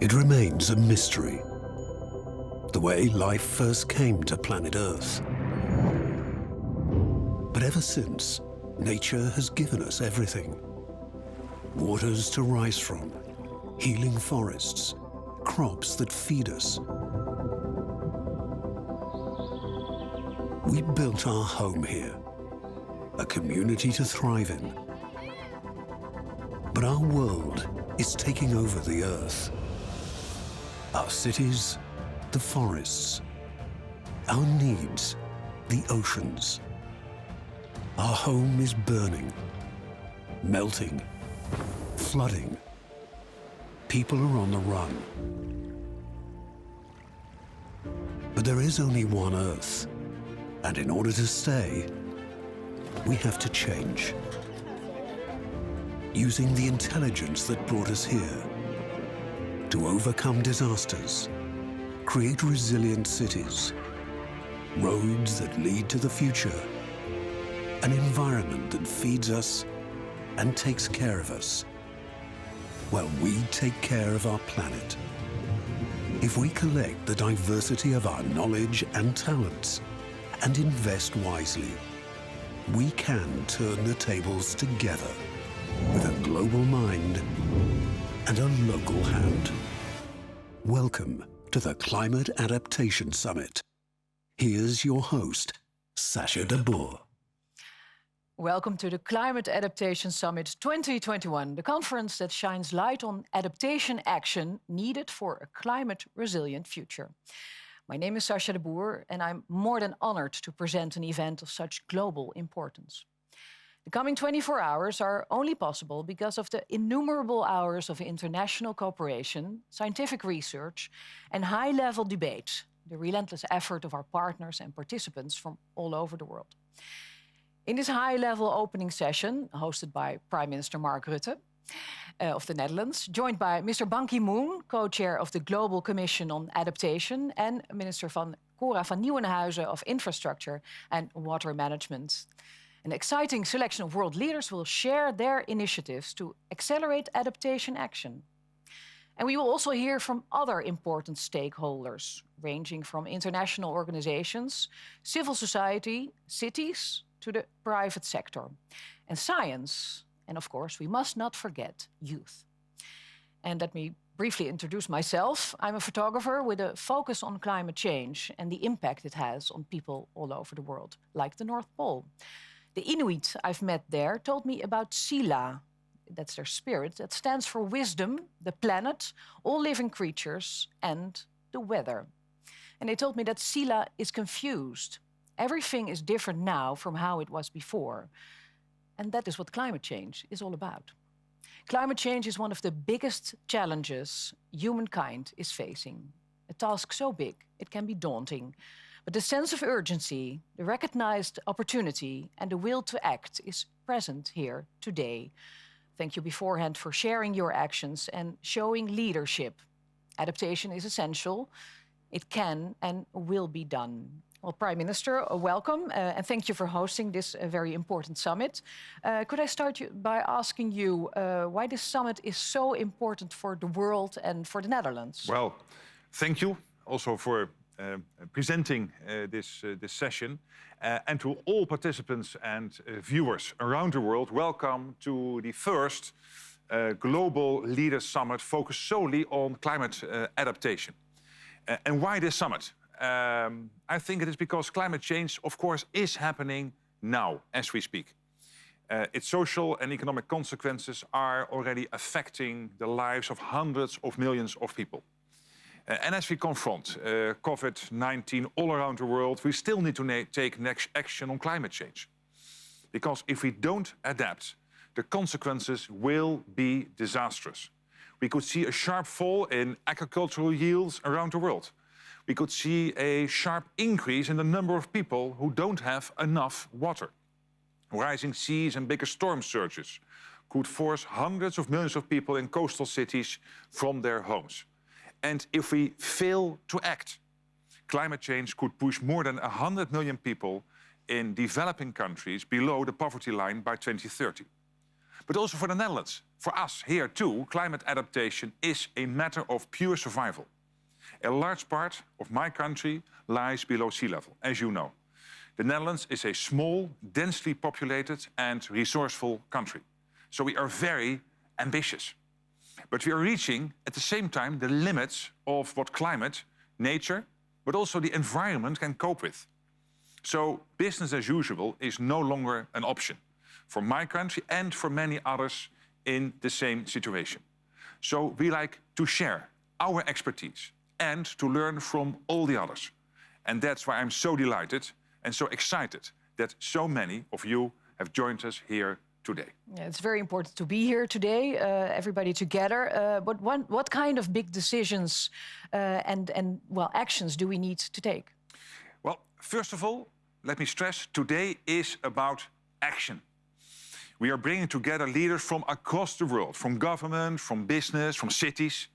It remains a mystery, the way life first came to planet Earth. But ever since, nature has given us everything. Waters to rise from, healing forests, crops that feed us. We built our home here, a community to thrive in. But our world is taking over the Earth. Our cities, the forests. Our needs, the oceans. Our home is burning, melting, flooding. People are on the run. But there is only one Earth, and in order to stay, we have to change. Using the intelligence that brought us here to overcome disasters, create resilient cities, roads that lead to the future, an environment that feeds us and takes care of us, while we take care of our planet. If we collect the diversity of our knowledge and talents and invest wisely, we can turn the tables together with a global mind and a local hand. Welcome to the Climate Adaptation Summit. Here's your host, Sacha de Boer. Welcome to the Climate Adaptation Summit 2021, the conference that shines light on adaptation action needed for a climate-resilient future. My name is Sacha de Boer, and I'm more than honored to present an event of such global importance. The coming 24 hours are only possible because of the innumerable hours of international cooperation, scientific research, and high-level debate, the relentless effort of our partners and participants from all over the world. In this high-level opening session, hosted by Prime Minister Mark Rutte of the Netherlands, joined by Mr. Ban Ki-moon, co-chair of the Global Commission on Adaptation, and Minister Cora van Nieuwenhuizen of Infrastructure and Water Management. An exciting selection of world leaders will share their initiatives to accelerate adaptation action. And we will also hear from other important stakeholders, ranging from international organizations, civil society, cities, to the private sector, and science, and of course, we must not forget youth. And let me briefly introduce myself. I'm a photographer with a focus on climate change and the impact it has on people all over the world, like the North Pole. The Inuit I've met there told me about Sila, that's their spirit, that stands for wisdom, the planet, all living creatures, and the weather. And they told me that Sila is confused. Everything is different now from how it was before. And that is what climate change is all about. Climate change is one of the biggest challenges humankind is facing. A task so big, it can be daunting. But the sense of urgency, the recognized opportunity, and the will to act is present here today. Thank you beforehand for sharing your actions and showing leadership. Adaptation is essential. It can and will be done. Well, Prime Minister, welcome, and thank you for hosting this very important summit. Could I start by asking you why this summit is so important for the world and for the Netherlands? Well, thank you also for presenting this session. And to all participants and viewers around the world, welcome to the first Global Leaders Summit focused solely on climate adaptation. And why this summit? I think it is because climate change, of course, is happening now as we speak. Its social and economic consequences are already affecting the lives of hundreds of millions of people. And as we confront COVID-19 all around the world, we still need to take next action on climate change. Because if we don't adapt, the consequences will be disastrous. We could see a sharp fall in agricultural yields around the world. We could see a sharp increase in the number of people who don't have enough water. Rising seas and bigger storm surges could force hundreds of millions of people in coastal cities from their homes. And if we fail to act, climate change could push more than 100 million people in developing countries below the poverty line by 2030. But also for the Netherlands, for us here too, climate adaptation is a matter of pure survival. A large part of my country lies below sea level, as you know. The Netherlands is a small, densely populated and resourceful country. So we are very ambitious. But we are reaching, at the same time, the limits of what climate, nature, but also the environment can cope with. So business as usual is no longer an option for my country and for many others in the same situation. So we like to share our expertise and to learn from all the others. And that's why I'm so delighted and so excited that so many of you have joined us here today. Yeah, it's very important to be here today, everybody together. But what kind of big decisions and actions do we need to take? Well, first of all, let me stress, today is about action. We are bringing together leaders from across the world, from government, from business, from cities,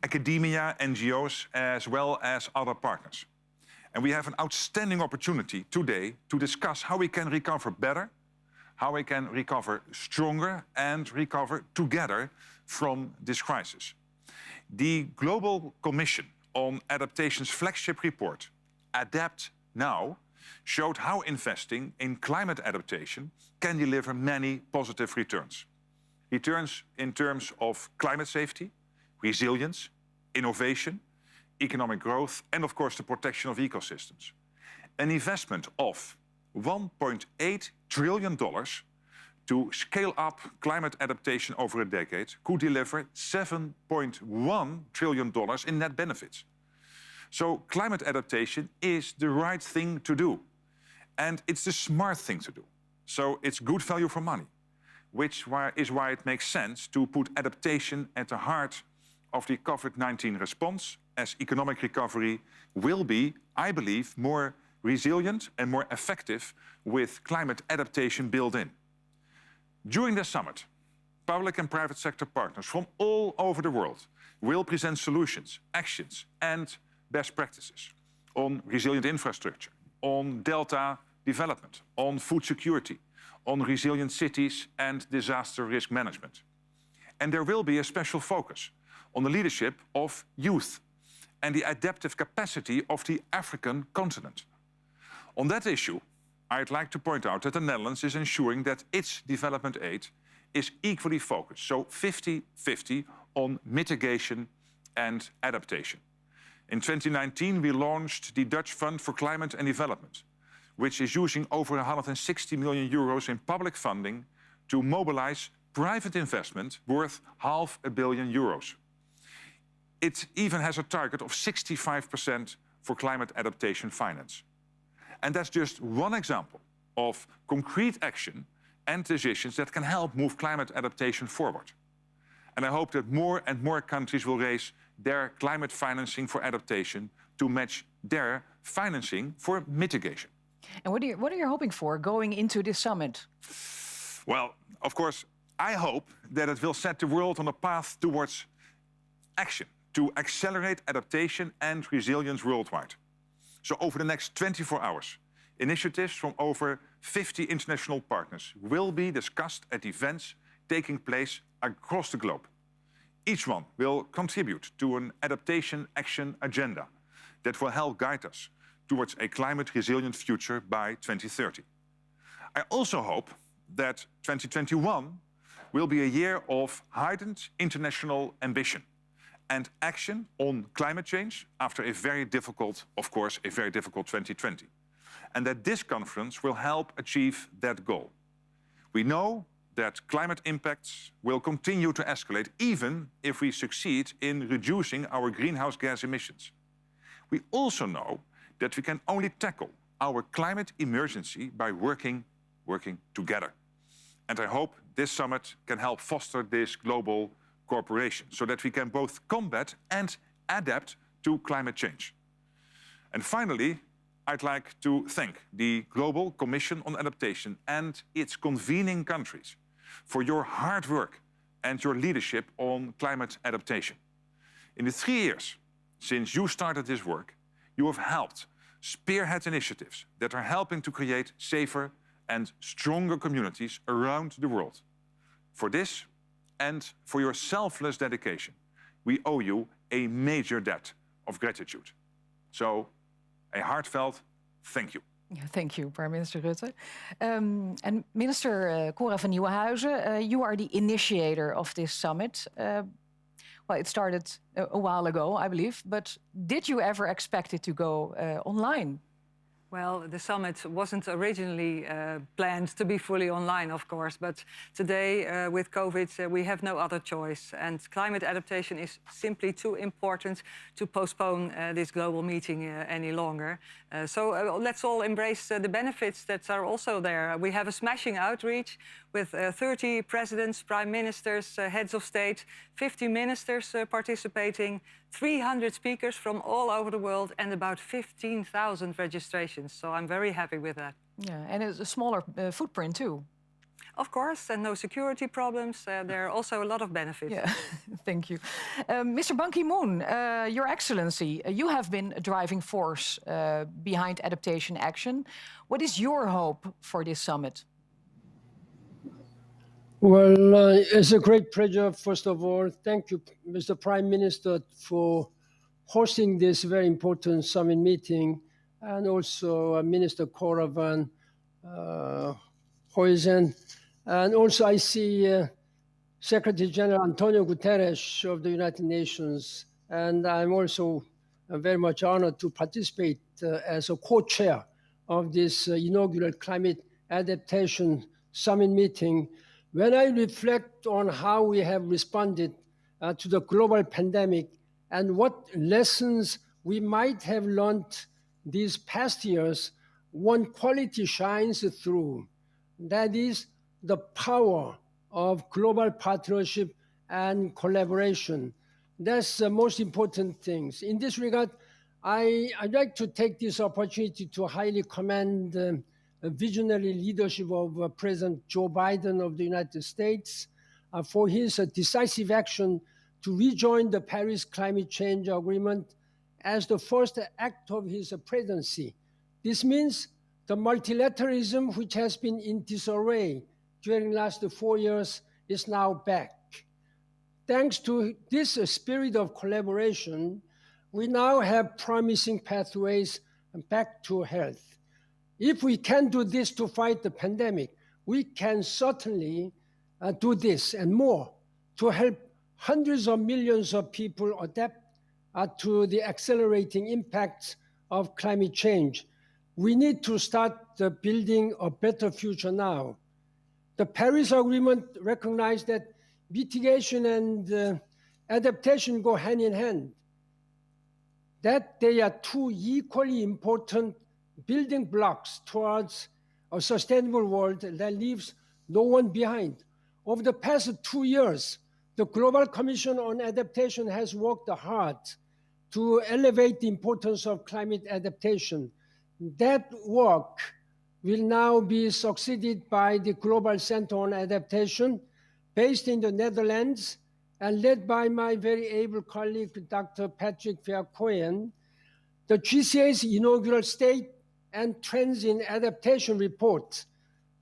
academia, NGOs, as well as other partners. And we have an outstanding opportunity today to discuss how we can recover better, how we can recover stronger and recover together from this crisis. The Global Commission on Adaptation's flagship report, Adapt Now, showed how investing in climate adaptation can deliver many positive returns. Returns in terms of climate safety, resilience, innovation, economic growth, and of course the protection of ecosystems. An investment of $1.8 trillion to scale up climate adaptation over a decade could deliver $7.1 trillion in net benefits. So climate adaptation is the right thing to do. And it's the smart thing to do. So it's good value for money, which is why it makes sense to put adaptation at the heart of the COVID-19 response, as economic recovery will be, I believe, more resilient and more effective with climate adaptation built in. During this summit, public and private sector partners from all over the world will present solutions, actions and best practices on resilient infrastructure, on delta development, on food security, on resilient cities and disaster risk management. And there will be a special focus on the leadership of youth and the adaptive capacity of the African continent. On that issue, I'd like to point out that the Netherlands is ensuring that its development aid is equally focused, so 50-50 on mitigation and adaptation. In 2019, we launched the Dutch Fund for Climate and Development, which is using over 160 million euros in public funding to mobilize private investment worth €500 million. It even has a target of 65% for climate adaptation finance. And that's just one example of concrete action and decisions that can help move climate adaptation forward. And I hope that more and more countries will raise their climate financing for adaptation to match their financing for mitigation. And what are you hoping for going into this summit? Well, of course, I hope that it will set the world on a path towards action to accelerate adaptation and resilience worldwide. So over the next 24 hours, initiatives from over 50 international partners will be discussed at events taking place across the globe. Each one will contribute to an Adaptation Action Agenda that will help guide us towards a climate-resilient future by 2030. I also hope that 2021 will be a year of heightened international ambition and action on climate change after a very difficult, of course, a very difficult 2020. And that this conference will help achieve that goal. We know that climate impacts will continue to escalate even if we succeed in reducing our greenhouse gas emissions. We also know that we can only tackle our climate emergency by working together. And I hope this summit can help foster this global cooperation so that we can both combat and adapt to climate change. And finally, I'd like to thank the Global Commission on Adaptation and its convening countries for your hard work and your leadership on climate adaptation. In the 3 years since you started this work, you have helped spearhead initiatives that are helping to create safer and stronger communities around the world. For this and for your selfless dedication, we owe you a major debt of gratitude. So, a heartfelt thank you. Yeah, thank you, Prime Minister Rutte. And Minister Cora van Nieuwenhuizen, you are the initiator of this summit. Well, it started a while ago, I believe, but did you ever expect it to go online? Well, the summit wasn't originally planned to be fully online, of course, but today with COVID, we have no other choice. And climate adaptation is simply too important to postpone this global meeting any longer. So let's all embrace the benefits that are also there. We have a smashing outreach with 30 presidents, prime ministers, heads of state, 50 ministers participating, 300 speakers from all over the world, and about 15,000 registrations. So I'm very happy with that. Yeah, and it's a smaller footprint too. Of course, and no security problems. There are also a lot of benefits. Yeah, thank you. Mr. Ban Ki-moon, Your Excellency, you have been a driving force behind adaptation action. What is your hope for this summit? Well, it's a great pleasure, first of all. Thank you, Mr. Prime Minister, for hosting this very important summit meeting, and also Minister Cora van Nieuwenhuizen. And also I see Secretary General Antonio Guterres of the United Nations, and I'm also very much honored to participate as a co-chair of this inaugural Climate Adaptation Summit meeting. When I reflect on how we have responded to the global pandemic and what lessons we might have learned these past years, one quality shines through. That is the power of global partnership and collaboration. That's the most important things. In this regard, I'd like to take this opportunity to highly commend the visionary leadership of President Joe Biden of the United States for his decisive action to rejoin the Paris Climate Change Agreement as the first act of his presidency. This means the multilateralism, which has been in disarray during the last 4 years, is now back. Thanks to this spirit of collaboration, we now have promising pathways back to health. If we can do this to fight the pandemic, we can certainly do this and more to help hundreds of millions of people adapt to the accelerating impacts of climate change. We need to start building a better future now. The Paris Agreement recognized that mitigation and adaptation go hand in hand, that they are two equally important building blocks towards a sustainable world that leaves no one behind. Over the past 2 years, the Global Commission on Adaptation has worked hard to elevate the importance of climate adaptation. That work will now be succeeded by the Global Center on Adaptation, based in the Netherlands and led by my very able colleague, Dr. Patrick Verkooijen. The GCA's inaugural State and Trends in Adaptation report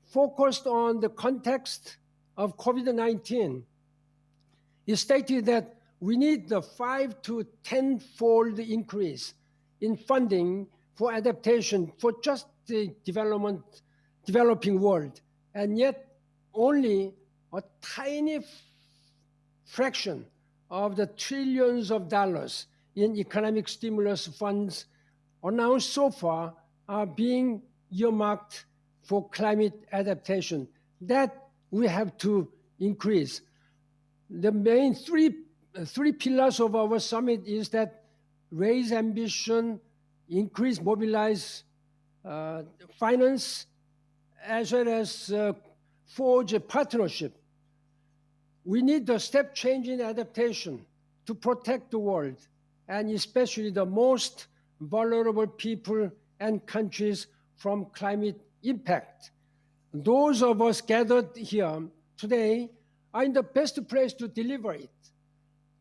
focused on the context of COVID-19. It stated that we need the 5 to 10-fold increase in funding for adaptation for just the developing world, and yet only a tiny fraction of the trillions of dollars in economic stimulus funds announced so far are being earmarked for climate adaptation. That we have to increase. The main three pillars of our summit is that raise ambition, increase, mobilize finance, as well as forge a partnership. We need a step change in adaptation to protect the world, and especially the most vulnerable people and countries from climate impact. Those of us gathered here today are in the best place to deliver it.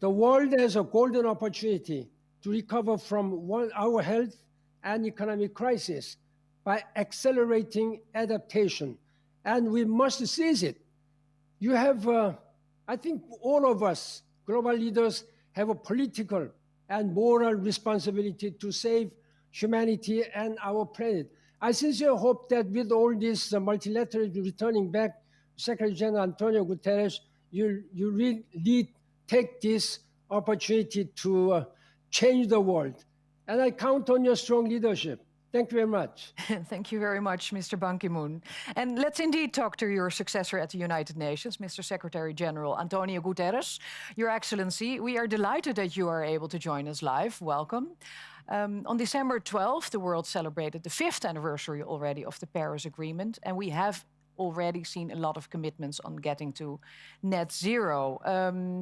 The world has a golden opportunity to recover from our health and economic crisis by accelerating adaptation, and we must seize it. you have, I think all of us, global leaders, have a political and moral responsibility to save humanity and our planet. I sincerely hope that with all this multilateralism returning back, Secretary General Antonio Guterres, you really take this opportunity to change the world. And I count on your strong leadership. Thank you very much. Thank you very much, Mr. Ban Ki-moon. And let's indeed talk to your successor at the United Nations, Mr. Secretary General Antonio Guterres. Your Excellency, we are delighted that you are able to join us live. Welcome. On December 12th, the world celebrated the 5th anniversary already of the Paris Agreement, and we have already seen a lot of commitments on getting to net zero.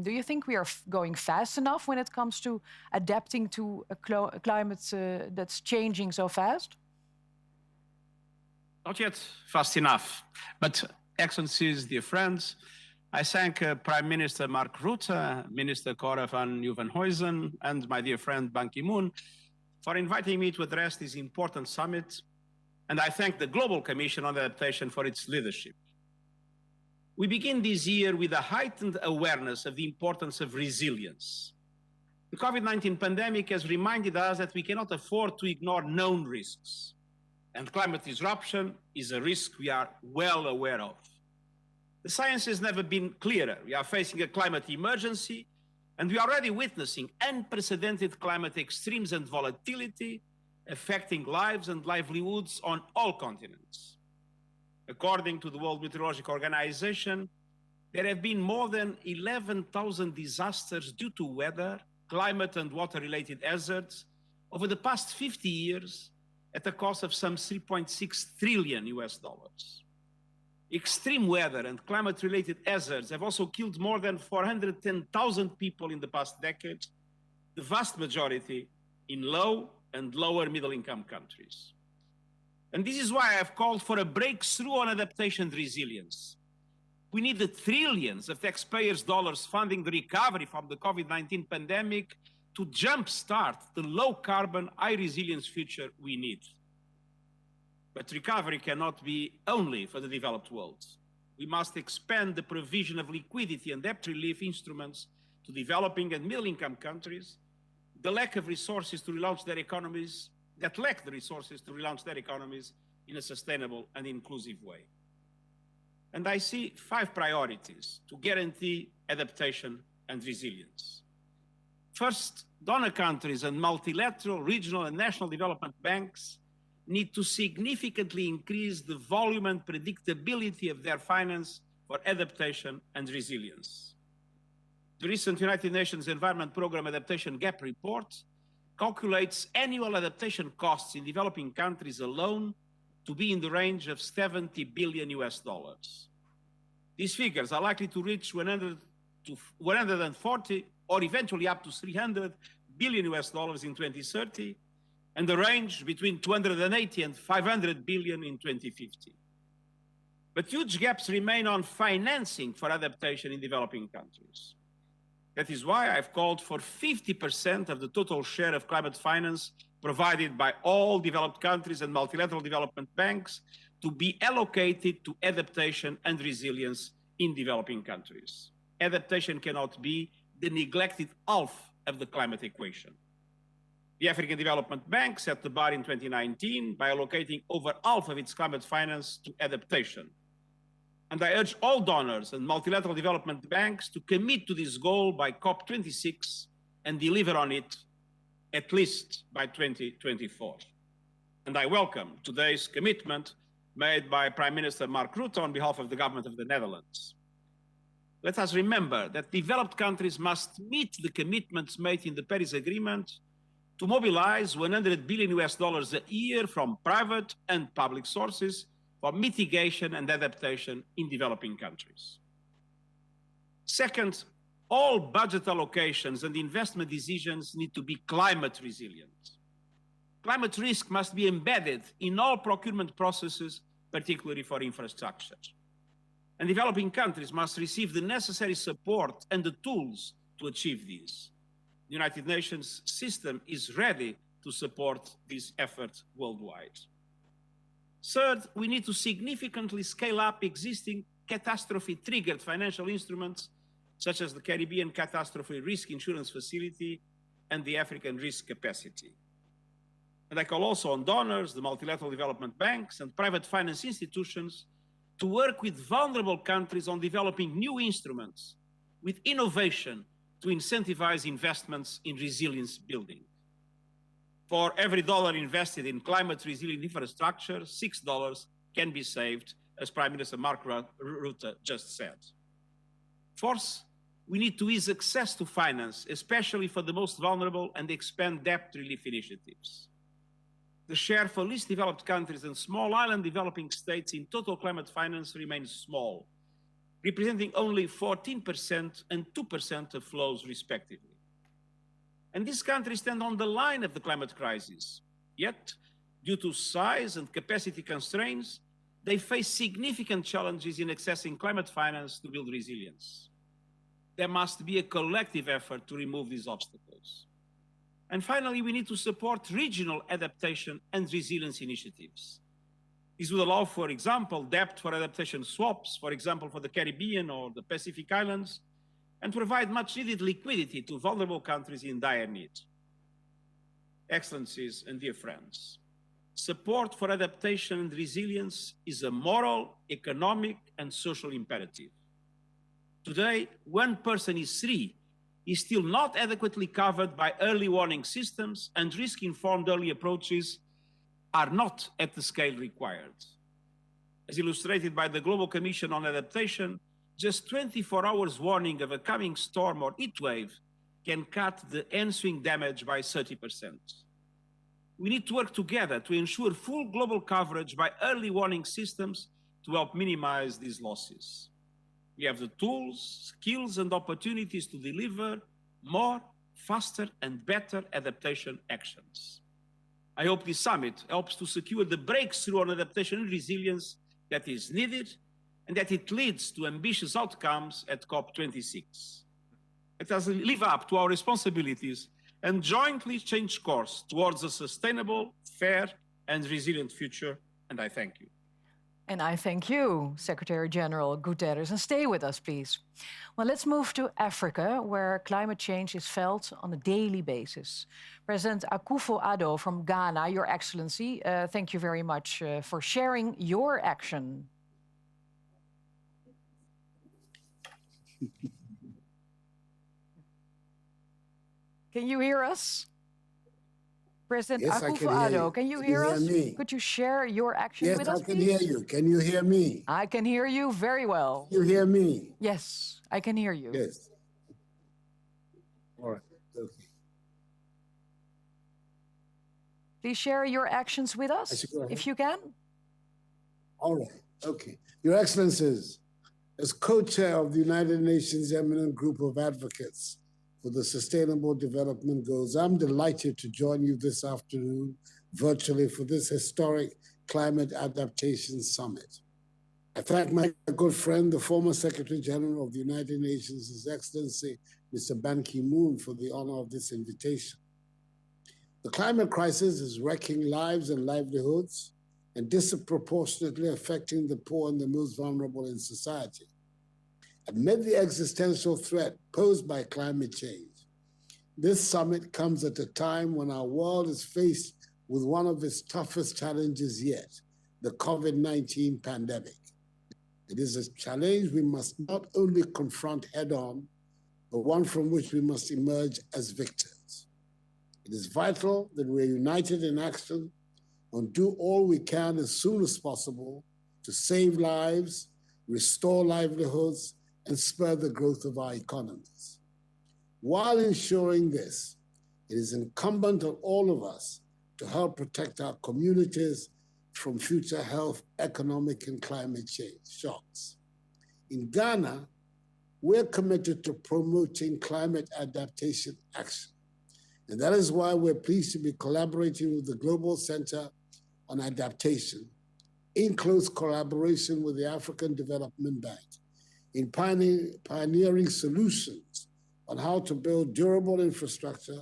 Do you think we are going fast enough when it comes to adapting to a climate that's changing so fast? Not yet fast enough, but Excellencies, dear friends, I thank Prime Minister Mark Rutte, Minister Cora van Nieuwenhuizen, and my dear friend Ban Ki-moon for inviting me to address this important summit. And I thank the Global Commission on Adaptation for its leadership. We begin this year with a heightened awareness of the importance of resilience. The COVID-19 pandemic has reminded us that we cannot afford to ignore known risks. And climate disruption is a risk we are well aware of. The science has never been clearer. We are facing a climate emergency, and we are already witnessing unprecedented climate extremes and volatility affecting lives and livelihoods on all continents. According to the World Meteorological Organization, there have been more than 11,000 disasters due to weather, climate and water-related hazards over the past 50 years at a cost of some $3.6 trillion. Extreme weather and climate-related hazards have also killed more than 410,000 people in the past decade, the vast majority in low and lower middle-income countries. And this is why I have called for a breakthrough on adaptation and resilience. We need the trillions of taxpayers' dollars funding the recovery from the COVID-19 pandemic to jumpstart the low-carbon, high-resilience future we need. But recovery cannot be only for the developed world. We must expand the provision of liquidity and debt relief instruments to developing and middle-income countries that lack the resources to relaunch their economies in a sustainable and inclusive way. And I see 5 priorities to guarantee adaptation and resilience. First, donor countries and multilateral, regional, and national development banks need to significantly increase the volume and predictability of their finance for adaptation and resilience. The recent United Nations Environment Programme Adaptation Gap Report calculates annual adaptation costs in developing countries alone to be in the range of $70 billion. These figures are likely to reach 140 or eventually up to $300 billion in 2030, and the range between 280 and 500 billion in 2050. But huge gaps remain on financing for adaptation in developing countries. That is why I've called for 50% of the total share of climate finance provided by all developed countries and multilateral development banks to be allocated to adaptation and resilience in developing countries. Adaptation cannot be the neglected half of the climate equation. The African Development Bank set the bar in 2019 by allocating over half of its climate finance to adaptation. And I urge all donors and multilateral development banks to commit to this goal by COP26 and deliver on it at least by 2024. And I welcome today's commitment made by Prime Minister Mark Rutte on behalf of the government of the Netherlands. Let us remember that developed countries must meet the commitments made in the Paris Agreement to mobilize $100 billion a year from private and public sources for mitigation and adaptation in developing countries. Second, all budget allocations and investment decisions need to be climate resilient. Climate risk must be embedded in all procurement processes, particularly for infrastructure. And developing countries must receive the necessary support and the tools to achieve this. The United Nations system is ready to support this effort worldwide. Third, we need to significantly scale up existing catastrophe-triggered financial instruments, such as the Caribbean Catastrophe Risk Insurance Facility and the African Risk Capacity. And I call also on donors, the multilateral development banks, and private finance institutions to work with vulnerable countries on developing new instruments with innovation to incentivize investments in resilience building. For every dollar invested in climate resilient infrastructure, $6 can be saved, as Prime Minister Mark Rutte just said. Fourth, we need to ease access to finance, especially for the most vulnerable, and expand debt relief initiatives. The share for least developed countries and small island developing states in total climate finance remains small, representing only 14% and 2% of flows respectively. And these countries stand on the line of the climate crisis. Yet, due to size and capacity constraints, they face significant challenges in accessing climate finance to build resilience. There must be a collective effort to remove these obstacles. And finally, we need to support regional adaptation and resilience initiatives. This would allow, for example, debt for adaptation swaps, for example, for the Caribbean or the Pacific Islands, and provide much needed liquidity to vulnerable countries in dire need. Excellencies and dear friends, support for adaptation and resilience is a moral, economic, and social imperative. Today, 1 person in 3 is still not adequately covered by early warning systems, and risk-informed early approaches are not at the scale required. As illustrated by the Global Commission on Adaptation, just 24 hours warning of a coming storm or heat wave can cut the ensuing damage by 30%. We need to work together to ensure full global coverage by early warning systems to help minimize these losses. We have the tools, skills, and opportunities to deliver more, faster, and better adaptation actions. I hope this summit helps to secure the breakthrough on adaptation and resilience that is needed, and that it leads to ambitious outcomes at COP26. Let us live up to our responsibilities and jointly change course towards a sustainable, fair, and resilient future, and I thank you. And I thank you, Secretary General Guterres, and stay with us, please. Well, let's move to Africa, where climate change is felt on a daily basis. President Akufo-Addo from Ghana, Your Excellency, thank you very much for sharing your action. Can you hear us? President Yes, Akufo-Addo, can you hear us? Me? Could you share your action yes, with us, I can please? hear you. Can you hear me? I can hear you very well. You hear me? Yes, I can hear you. Yes. All right. Okay. Please share your actions with us, if you can. All right. Okay. Your Excellencies, as co-chair of the United Nations Eminent Group of Advocates for the Sustainable Development Goals, I'm delighted to join you this afternoon virtually for this historic Climate Adaptation Summit. I thank my good friend, the former Secretary General of the United Nations, His Excellency, Mr. Ban Ki-moon, for the honor of this invitation. The climate crisis is wrecking lives and livelihoods and disproportionately affecting the poor and the most vulnerable in society. Amid the existential threat posed by climate change, this summit comes at a time when our world is faced with one of its toughest challenges yet, the COVID-19 pandemic. It is a challenge we must not only confront head-on, but one from which we must emerge as victors. It is vital that we are united in action and do all we can as soon as possible to save lives, restore livelihoods, and spur the growth of our economies. While ensuring this, it is incumbent on all of us to help protect our communities from future health, economic, and climate change shocks. In Ghana, we're committed to promoting climate adaptation action. And that is why we're pleased to be collaborating with the Global Center on Adaptation, in close collaboration with the African Development Bank, in pioneering solutions on how to build durable infrastructure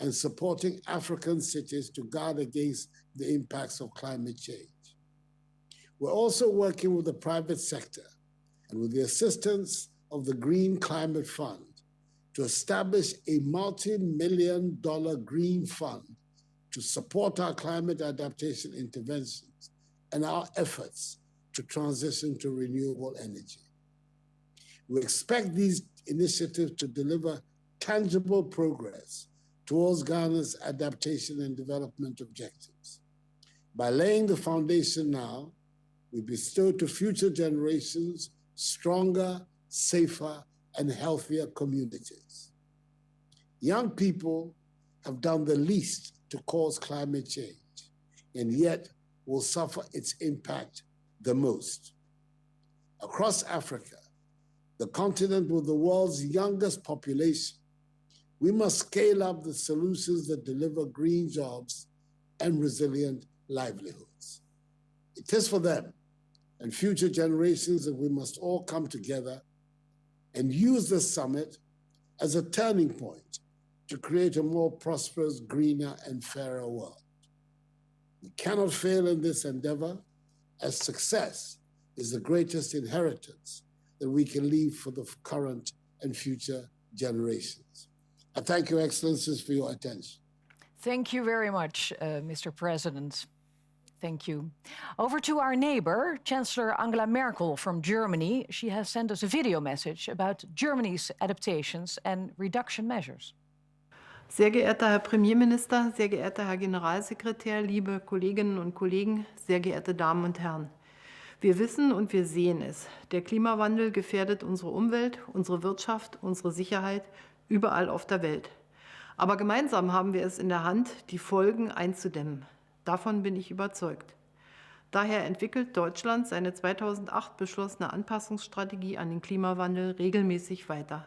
and supporting African cities to guard against the impacts of climate change. We're also working with the private sector and with the assistance of the Green Climate Fund, to establish a multi-million-dollar green fund to support our climate adaptation interventions and our efforts to transition to renewable energy. We expect these initiatives to deliver tangible progress towards Ghana's adaptation and development objectives. By laying the foundation now, we bestow to future generations stronger, safer, and healthier communities. Young people have done the least to cause climate change, and yet will suffer its impact the most. Across Africa, the continent with the world's youngest population, we must scale up the solutions that deliver green jobs and resilient livelihoods. It is for them and future generations that we must all come together and use this summit as a turning point to create a more prosperous, greener, and fairer world. We cannot fail in this endeavor, as success is the greatest inheritance that we can leave for the current and future generations. I thank Your Excellencies for your attention. Thank you very much, Mr. President. Thank you. Over to our neighbor, Chancellor Angela Merkel from Germany. She has sent us a video message about Germany's adaptations and reduction measures. Sehr geehrter Herr Premierminister, sehr geehrter Herr Generalsekretär, liebe Kolleginnen und Kollegen, sehr geehrte Damen und Herren. Wir wissen und wir sehen es. Der Klimawandel gefährdet unsere Umwelt, unsere Wirtschaft, unsere Sicherheit überall auf der Welt. Aber gemeinsam haben wir es in der Hand, die Folgen einzudämmen. Davon bin ich überzeugt. Daher entwickelt Deutschland seine 2008 beschlossene Anpassungsstrategie an den Klimawandel regelmäßig weiter.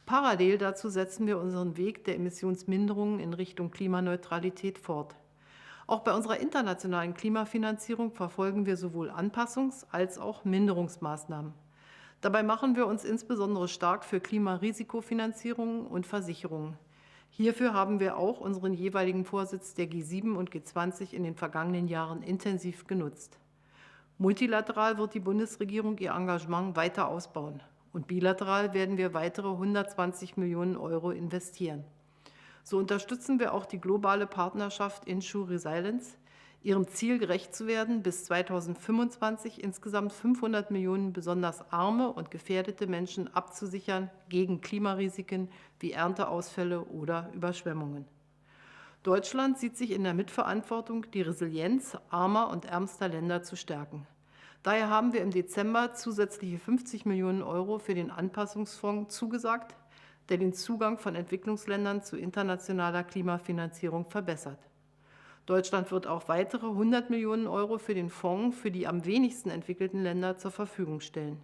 Parallel dazu setzen wir unseren Weg der Emissionsminderung in Richtung Klimaneutralität fort. Auch bei unserer internationalen Klimafinanzierung verfolgen wir sowohl Anpassungs- als auch Minderungsmaßnahmen. Dabei machen wir uns insbesondere stark für Klimarisikofinanzierungen und Versicherungen. Hierfür haben wir auch unseren jeweiligen Vorsitz der G7 und G20 in den vergangenen Jahren intensiv genutzt. Multilateral wird die Bundesregierung ihr Engagement weiter ausbauen und bilateral werden wir weitere 120 Millionen Euro investieren. So unterstützen wir auch die globale Partnerschaft Ensure Resilience, ihrem Ziel gerecht zu werden, bis 2025 insgesamt 500 Millionen besonders arme und gefährdete Menschen abzusichern gegen Klimarisiken wie Ernteausfälle oder Überschwemmungen. Deutschland sieht sich in der Mitverantwortung, die Resilienz armer und ärmster Länder zu stärken. Daher haben wir im Dezember zusätzliche 50 Millionen Euro für den Anpassungsfonds zugesagt, der den Zugang von Entwicklungsländern zu internationaler Klimafinanzierung verbessert. Deutschland wird auch weitere 100 Millionen Euro für den Fonds für die am wenigsten entwickelten Länder zur Verfügung stellen.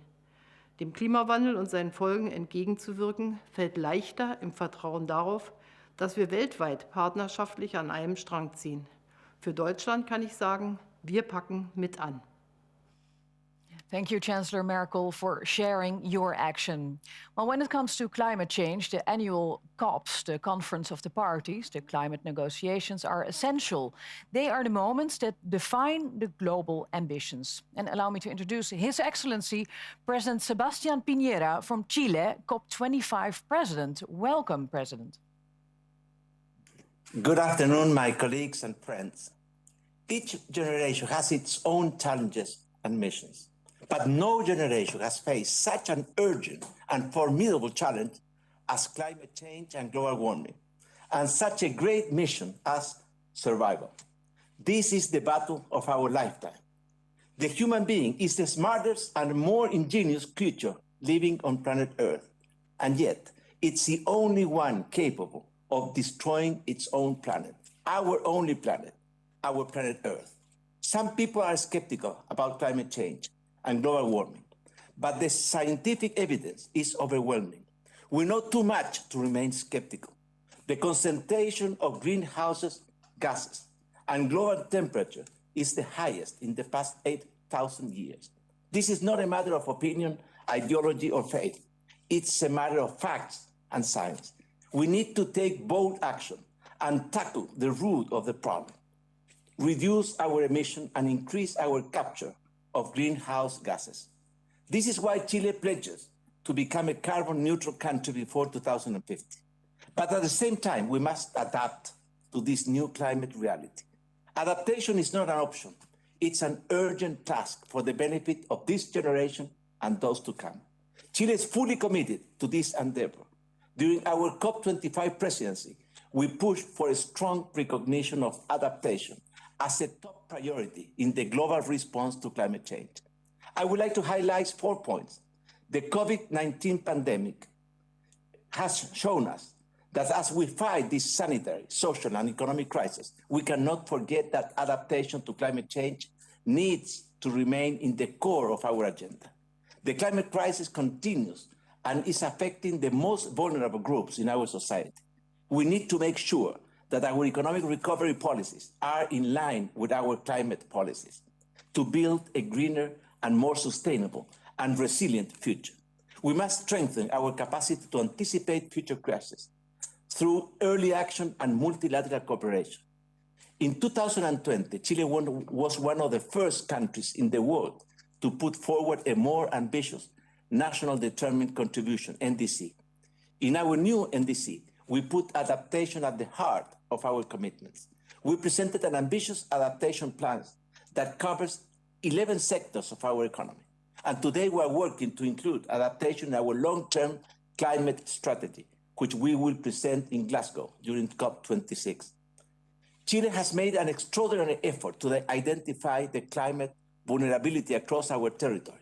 Dem Klimawandel und seinen Folgen entgegenzuwirken, fällt leichter im Vertrauen darauf, dass wir weltweit partnerschaftlich an einem Strang ziehen. Für Deutschland kann ich sagen, wir packen mit an. Thank you, Chancellor Merkel, for sharing your action. Well, when it comes to climate change, the annual COPs, the Conference of the Parties, the climate negotiations, are essential. They are the moments that define the global ambitions. And allow me to introduce His Excellency, President Sebastián Piñera from Chile, COP25 President. Welcome, President. Good afternoon, my colleagues and friends. Each generation has its own challenges and missions. But no generation has faced such an urgent and formidable challenge as climate change and global warming, and such a great mission as survival. This is the battle of our lifetime. The human being is the smartest and more ingenious creature living on planet Earth, and yet it's the only one capable of destroying its own planet, our only planet, our planet Earth. Some people are skeptical about climate change and global warming, but the scientific evidence is overwhelming. We know too much to remain skeptical. The concentration of greenhouse gases and global temperature is the highest in the past 8,000 years. This is not a matter of opinion, ideology, or faith. It's a matter of facts and science. We need to take bold action and tackle the root of the problem, reduce our emission and increase our capture of greenhouse gases. This is why Chile pledges to become a carbon neutral country before 2050. But at the same time, we must adapt to this new climate reality. Adaptation is not an option. It's an urgent task for the benefit of this generation and those to come. Chile is fully committed to this endeavor. During our COP25 presidency, we pushed for a strong recognition of adaptation as a top priority in the global response to climate change. I would like to highlight 4 points. The COVID-19 pandemic has shown us that as we fight this sanitary, social, and economic crisis, we cannot forget that adaptation to climate change needs to remain in the core of our agenda. The climate crisis continues and is affecting the most vulnerable groups in our society. We need to make sure that our economic recovery policies are in line with our climate policies to build a greener and more sustainable and resilient future. We must strengthen our capacity to anticipate future crises through early action and multilateral cooperation. In 2020, Chile was one of the first countries in the world to put forward a more ambitious National Determined Contribution, NDC. In our new NDC, we put adaptation at the heart of our commitments. We presented an ambitious adaptation plan that covers 11 sectors of our economy. And today we are working to include adaptation in our long-term climate strategy, which we will present in Glasgow during COP26. Chile has made an extraordinary effort to identify the climate vulnerability across our territory.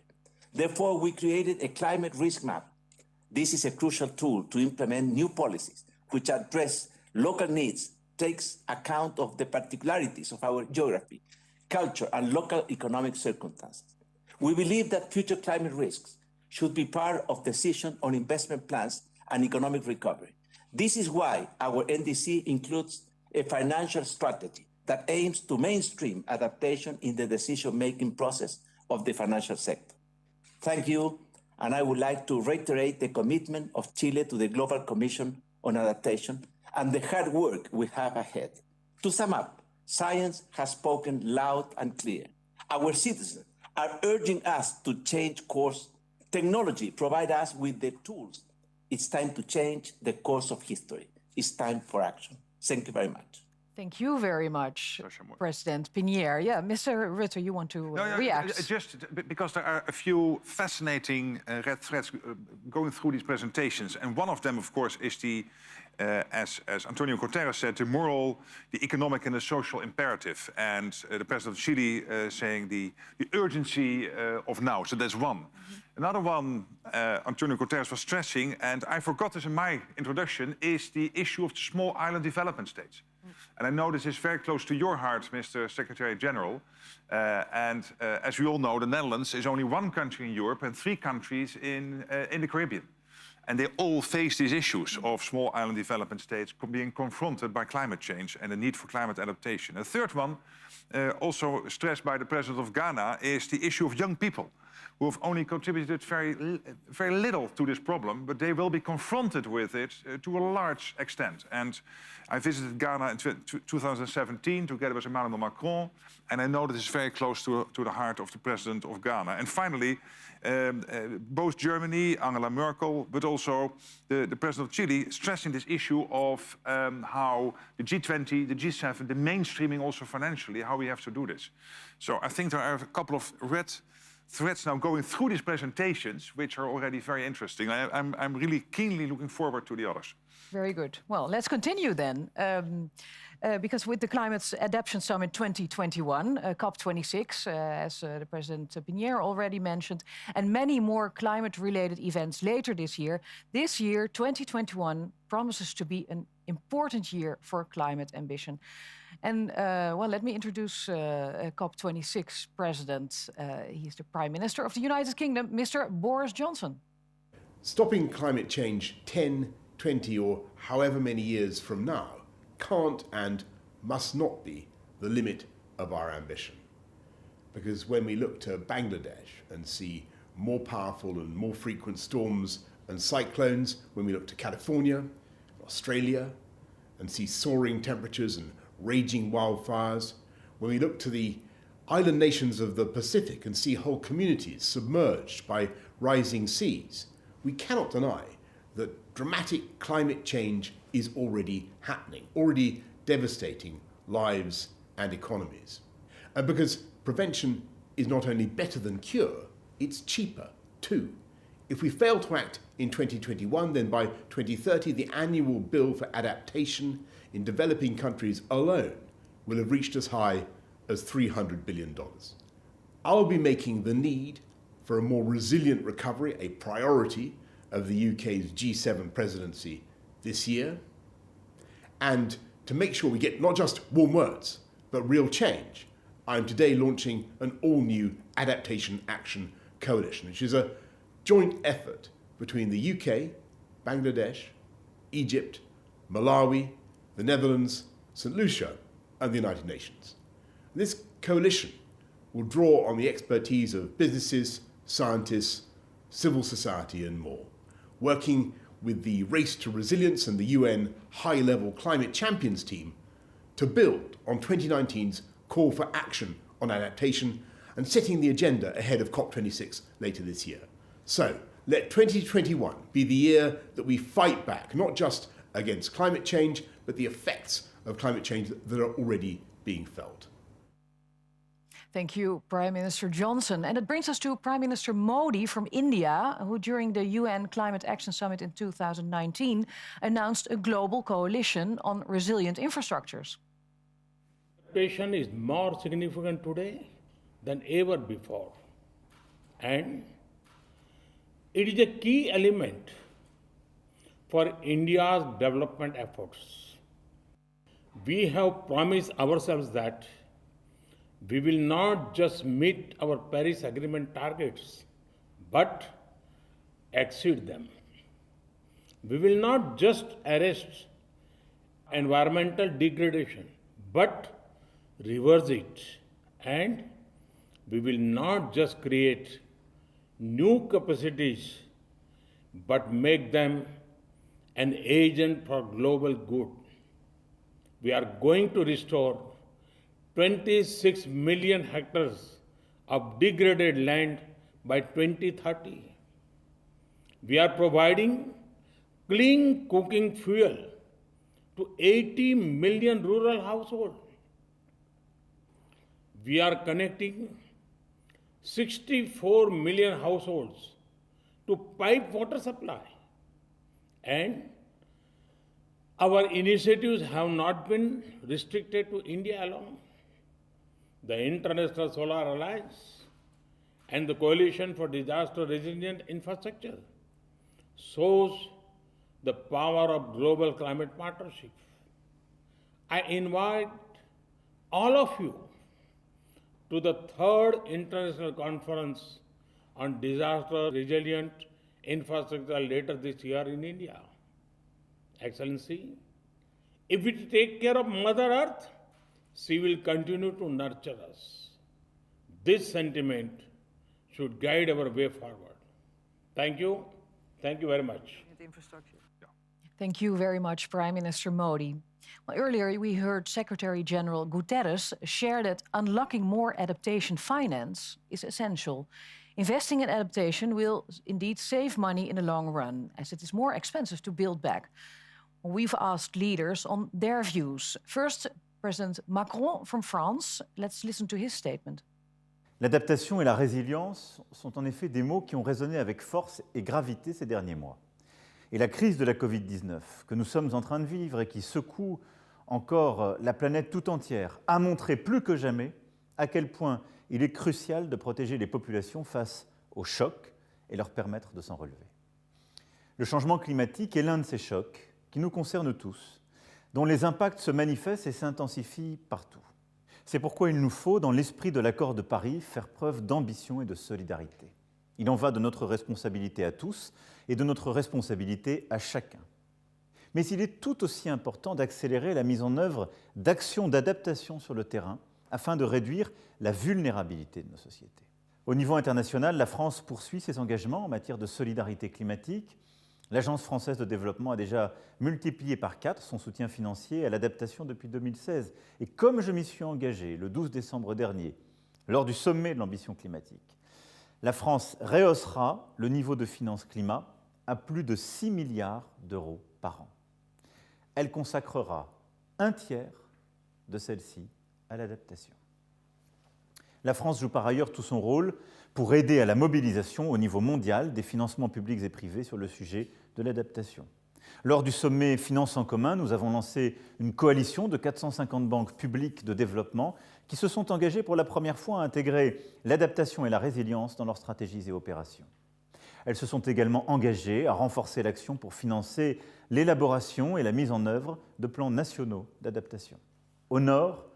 Therefore, we created a climate risk map. This is a crucial tool to implement new policies which address local needs, takes account of the particularities of our geography, culture, and local economic circumstances. We believe that future climate risks should be part of decisions on investment plans and economic recovery. This is why our NDC includes a financial strategy that aims to mainstream adaptation in the decision-making process of the financial sector. Thank you, and I would like to reiterate the commitment of Chile to the Global Commission on Adaptation and the hard work we have ahead. To sum up, science has spoken loud and clear. Our citizens are urging us to change course. Technology provides us with the tools. It's time to change the course of history. It's time for action. Thank you very much. Thank you very much, President Pinier. Yeah, Mr. Rutte, you want to react? Just because there are a few fascinating red threads going through these presentations. And one of them, of course, is the, as Antonio Guterres said, the moral, the economic and the social imperative. And the President of Chile saying the urgency of now. So that's one. Another one Antonio Guterres was stressing, and I forgot this in my introduction, is the issue of the small island development states. And I know this is very close to your heart, Mr. Secretary General. As we all know, the Netherlands is only one country in Europe and 3 countries in the Caribbean. And they all face these issues of small island development states being confronted by climate change and the need for climate adaptation. A third one, also stressed by the President of Ghana, is the issue of young people, who have only contributed very little to this problem, but they will be confronted with it to a large extent. And I visited Ghana in 2017 together with Emmanuel Macron, and I know that it's very close to the heart of the President of Ghana. And finally, both Germany, Angela Merkel, but also the President of Chile, stressing this issue of how the G20, the G7, the mainstreaming also financially, how we have to do this. So I think there are a couple of red threads now going through these presentations, which are already very interesting. I'm really keenly looking forward to the others. Very good. Well, let's continue then. Because with the Climate Adaptation Summit 2021, COP26, as the President Pinier already mentioned, and many more climate-related events later this year, 2021, promises to be an important year for climate ambition. And well, let me introduce COP26 President. He's the Prime Minister of the United Kingdom, Mr. Boris Johnson. Stopping climate change 10, 20 or however many years from now can't and must not be the limit of our ambition. Because when we look to Bangladesh and see more powerful and more frequent storms and cyclones, when we look to California, Australia, and see soaring temperatures and raging wildfires, when we look to the Island nations of the Pacific can see whole communities submerged by rising seas. We cannot deny that dramatic climate change is already happening, already devastating lives and economies. And because prevention is not only better than cure, it's cheaper too. If we fail to act in 2021, then by 2030, the annual bill for adaptation in developing countries alone will have reached as high as $300 billion. I'll be making the need for a more resilient recovery a priority of the UK's G7 presidency this year. And to make sure we get not just warm words, but real change, I'm today launching an all-new Adaptation Action Coalition, which is a joint effort between the UK, Bangladesh, Egypt, Malawi, the Netherlands, St. Lucia, and the United Nations. This coalition will draw on the expertise of businesses, scientists, civil society, and more, working with the Race to Resilience and the UN High-Level Climate Champions team to build on 2019's call for action on adaptation and setting the agenda ahead of COP26 later this year. So, let 2021 be the year that we fight back, not just against climate change, but the effects of climate change that are already being felt. Thank you, Prime Minister Johnson. And it brings us to Prime Minister Modi from India, who during the UN Climate Action Summit in 2019 announced a global coalition on resilient infrastructures. Adaptation is more significant today than ever before. And it is a key element for India's development efforts. We have promised ourselves that we will not just meet our Paris Agreement targets, but exceed them. We will not just arrest environmental degradation, but reverse it. And we will not just create new capacities, but make them an agent for global good. We are going to restore 26 million hectares of degraded land by 2030. We are providing clean cooking fuel to 80 million rural households. We are connecting 64 million households to pipe water supply. And our initiatives have not been restricted to India alone. The International Solar Alliance and the Coalition for Disaster Resilient Infrastructure shows the power of global climate partnership. I invite all of you to the 3rd International Conference on Disaster Resilient Infrastructure later this year in India. Excellency, if we take care of Mother Earth, she will continue to nurture us. This sentiment should guide our way forward. Thank you. Thank you very much. Thank you very much, Prime Minister Modi. Well, earlier we heard Secretary General Guterres share that unlocking more adaptation finance is essential. Investing in adaptation will indeed save money in the long run, as it is more expensive to build back. We've asked leaders on their views. First, President Macron from France. Let's listen to his statement. L'adaptation et la résilience sont en effet des mots qui ont résonné avec force et gravité ces derniers mois. Et la crise de la Covid-19 que nous sommes en train de vivre et qui secoue encore la planète tout entière a montré plus que jamais à quel point il est crucial de protéger les populations face aux chocs et leur permettre de s'en relever. Le changement climatique est l'un de ces chocs qui nous concernent tous, dont les impacts se manifestent et s'intensifient partout. C'est pourquoi il nous faut, dans l'esprit de l'accord de Paris, faire preuve d'ambition et de solidarité. Il en va de notre responsabilité à tous et de notre responsabilité à chacun. Mais il est tout aussi important d'accélérer la mise en œuvre d'actions d'adaptation sur le terrain afin de réduire la vulnérabilité de nos sociétés. Au niveau international, la France poursuit ses engagements en matière de solidarité climatique. L'Agence française de développement a déjà multiplié par 4 son soutien financier à l'adaptation depuis 2016. Et comme je m'y suis engagé le 12 décembre dernier Lors du sommet de l'ambition climatique, la France rehaussera le niveau de finances climat à plus de 6 milliards d'euros par an. Elle consacrera un tiers de celle-ci à l'adaptation. La France joue par ailleurs tout son rôle pour aider à la mobilisation au niveau mondial des financements publics et privés sur le sujet de l'adaptation. Lors du sommet Finances en commun, nous avons lancé une coalition de 450 banques publiques de développement qui se sont engagées pour la première fois à intégrer l'adaptation et la résilience dans leurs stratégies et opérations. Elles se sont également engagées à renforcer l'action pour financer l'élaboration et la mise en œuvre de plans nationaux d'adaptation. Au nord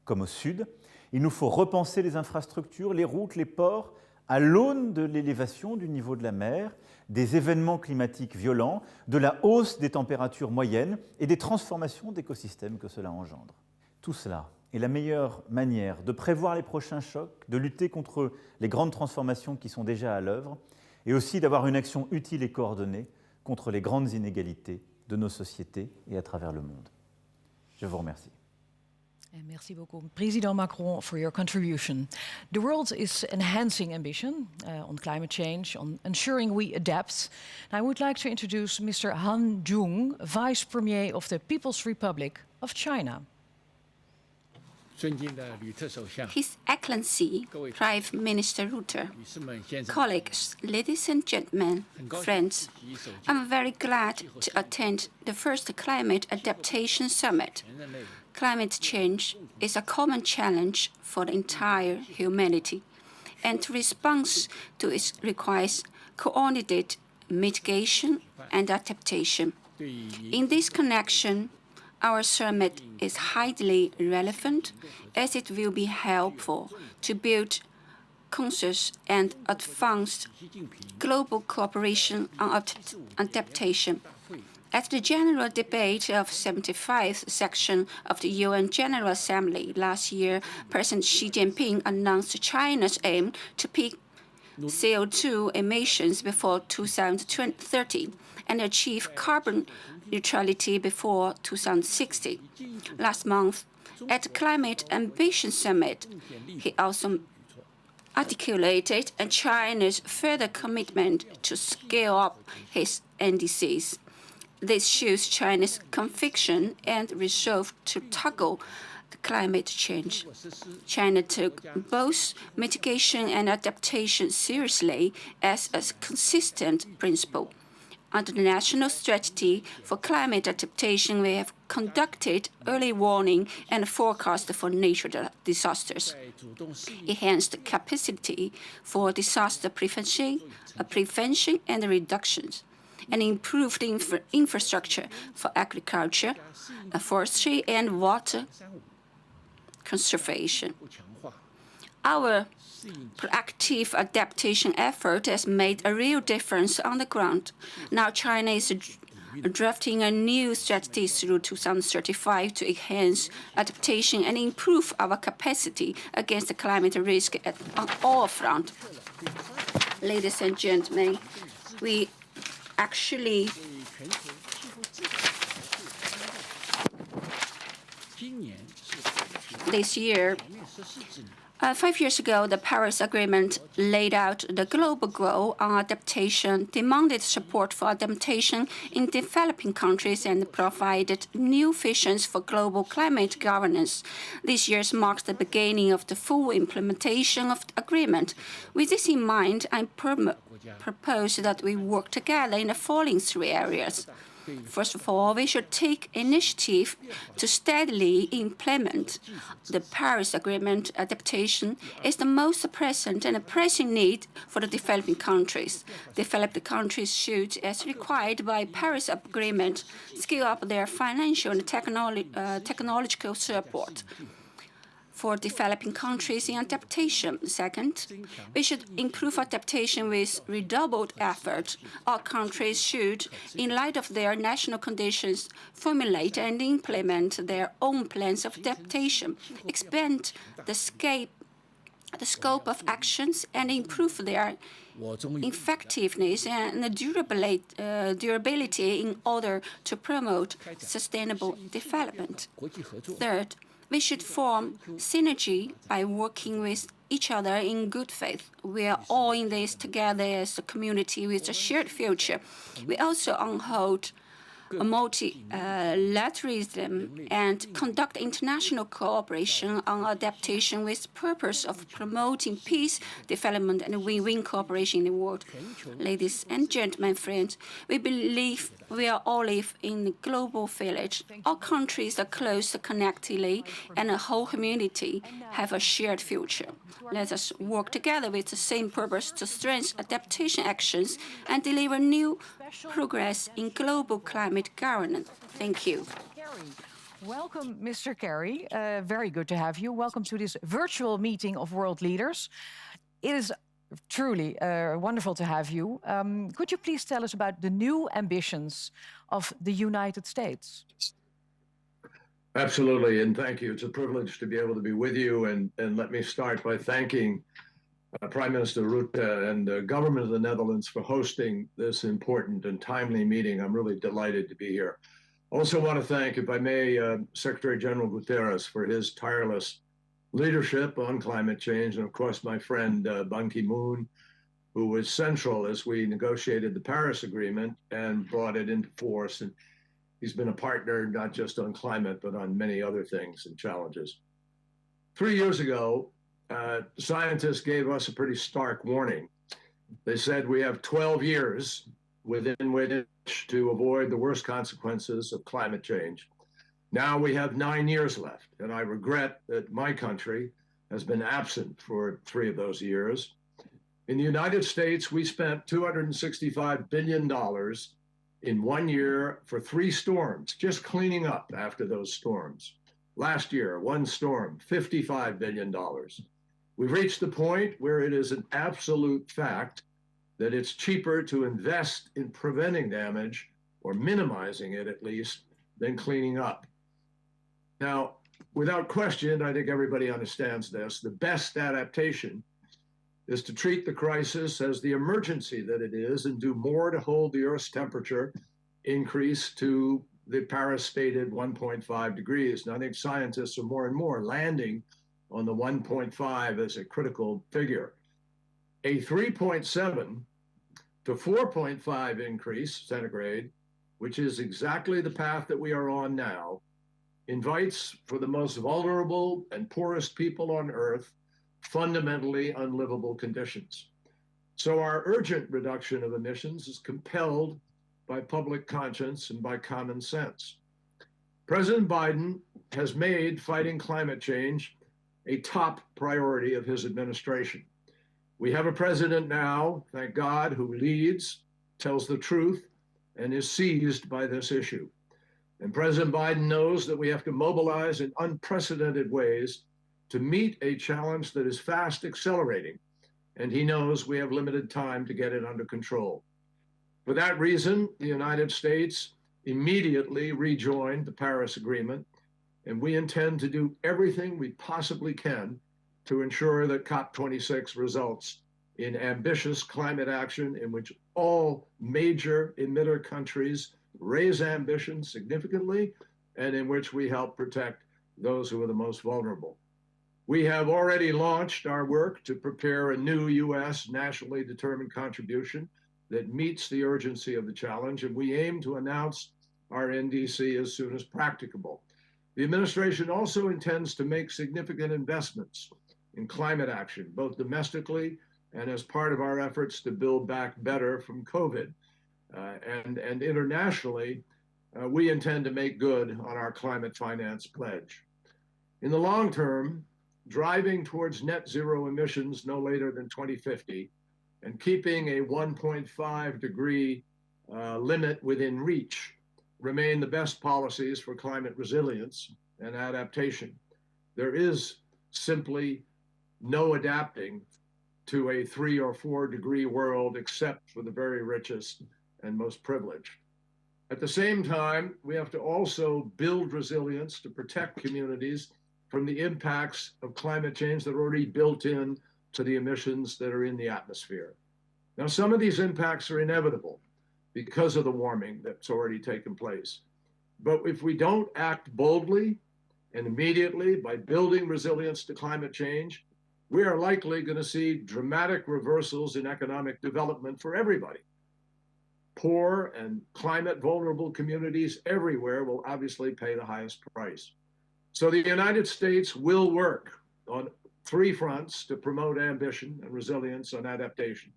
comme au sud, il nous faut repenser les infrastructures, les routes, les ports, à l'aune de l'élévation du niveau de la mer, des événements climatiques violents, de la hausse des températures moyennes et des transformations d'écosystèmes que cela engendre. Tout cela est la meilleure manière de prévoir les prochains chocs, de lutter contre les grandes transformations qui sont déjà à l'œuvre et aussi d'avoir une action utile et coordonnée contre les grandes inégalités de nos sociétés et à travers le monde. Je vous remercie. And merci beaucoup, President Macron, for your contribution. The world is enhancing ambition on climate change, on ensuring we adapt. And I would like to introduce Mr. Han Jung, Vice Premier of the People's Republic of China. His Excellency, Prime Minister Rutte, colleagues, ladies and gentlemen, friends, I'm very glad to attend the first Climate Adaptation Summit. Climate change is a common challenge for the entire humanity, and response to it requires coordinated mitigation and adaptation. In this connection, our summit is highly relevant as it will be helpful to build conscious and advanced global cooperation on adaptation. At the general debate of 75th section of the UN General Assembly last year, President Xi Jinping announced China's aim to peak CO2 emissions before 2030 and achieve carbon neutrality before 2060. Last month, at the Climate Adaptation Summit, he also articulated China's further commitment to scale up its NDCs. This shows China's conviction and resolve to tackle climate change. China took both mitigation and adaptation seriously as a consistent principle. Under the National Strategy for Climate Adaptation, we have conducted early warning and forecast for natural disasters, enhanced capacity for disaster prevention and reductions, and improved infrastructure for agriculture, forestry, and water conservation. Our proactive adaptation effort has made a real difference on the ground. Now China is drafting a new strategy through 2035 to enhance adaptation and improve our capacity against the climate risk on all fronts. Ladies and gentlemen, we actually this year, 5 years ago, the Paris Agreement laid out the global goal on adaptation, demanded support for adaptation in developing countries, and provided new visions for global climate governance. This year marks the beginning of the full implementation of the agreement. With this in mind, I propose that we work together in the following 3 areas. First of all, we should take initiative to steadily implement the Paris Agreement. Adaptation is the most present and pressing need for the developing countries. Developed countries should, as required by Paris Agreement, scale up their financial and technological support for developing countries in adaptation. Second, we should improve adaptation with redoubled effort. All countries should, in light of their national conditions, formulate and implement their own plans of adaptation, expand the scope of actions, and improve their effectiveness and durability in order to promote sustainable development. Third, we should form synergy by working with each other in good faith. We are all in this together as a community with a shared future. We also uphold multilateralism and conduct international cooperation on adaptation with the purpose of promoting peace, development, and win-win cooperation in the world. Ladies and gentlemen, friends, we believe we all live in a global village. All countries are close connectedly, and the whole community have a shared future. Let us work together with the same purpose to strengthen adaptation actions and deliver new progress in global climate governance. Thank you. Welcome, Mr. Kerry. Very good to have you. Welcome to this virtual meeting of world leaders. It is truly wonderful to have you. Could you please tell us about the new ambitions of the United States? Absolutely, and thank you. It's a privilege to be able to be with you. And let me start by thanking Prime Minister Rutte and the government of the Netherlands for hosting this important and timely meeting. I'm really delighted to be here. I also want to thank, if I may, Secretary General Guterres for his tireless leadership on climate change, and of course my friend Ban Ki-moon, who was central as we negotiated the Paris Agreement and brought it into force. And he's been a partner not just on climate, but on many other things and challenges. 3 years ago, scientists gave us a pretty stark warning. They said we have 12 years within which to avoid the worst consequences of climate change. Now we have 9 years left, and I regret that my country has been absent for 3 of those years. In the United States, we spent $265 billion in 1 year for 3 storms, just cleaning up after those storms. Last year, 1 storm, $55 billion. We've reached the point where it is an absolute fact that it's cheaper to invest in preventing damage, or minimizing it at least, than cleaning up. Now, without question, I think everybody understands this, the best adaptation is to treat the crisis as the emergency that it is and do more to hold the Earth's temperature increase to the Paris stated 1.5 degrees. And I think scientists are more and more landing on the 1.5 as a critical figure. A 3.7 to 4.5 increase centigrade, which is exactly the path that we are on now, invites for the most vulnerable and poorest people on Earth fundamentally unlivable conditions. So our urgent reduction of emissions is compelled by public conscience and by common sense. President Biden has made fighting climate change a top priority of his administration. We have a president now, thank God, who leads, tells the truth, and is seized by this issue. And President Biden knows that we have to mobilize in unprecedented ways to meet a challenge that is fast accelerating. And he knows we have limited time to get it under control. For that reason, the United States immediately rejoined the Paris Agreement, and we intend to do everything we possibly can to ensure that COP26 results in ambitious climate action in which all major emitter countries raise ambition significantly, and in which we help protect those who are the most vulnerable. We have already launched our work to prepare a new U.S. nationally determined contribution that meets the urgency of the challenge, and we aim to announce our NDC as soon as practicable. The administration also intends to make significant investments in climate action, both domestically and as part of our efforts to build back better from COVID. And internationally, we intend to make good on our climate finance pledge. In the long term, driving towards net zero emissions no later than 2050 and keeping a 1.5 degree limit within reach remain the best policies for climate resilience and adaptation. There is simply no adapting to a 3 or 4 degree world except for the very richest and most privileged. At the same time, we have to also build resilience to protect communities from the impacts of climate change that are already built in to the emissions that are in the atmosphere. Now, some of these impacts are inevitable because of the warming that's already taken place. But if we don't act boldly and immediately by building resilience to climate change, we are likely going to see dramatic reversals in economic development for everybody. Poor and climate vulnerable communities everywhere will obviously pay the highest price. So the United States will work on 3 fronts to promote ambition and resilience on adaptation.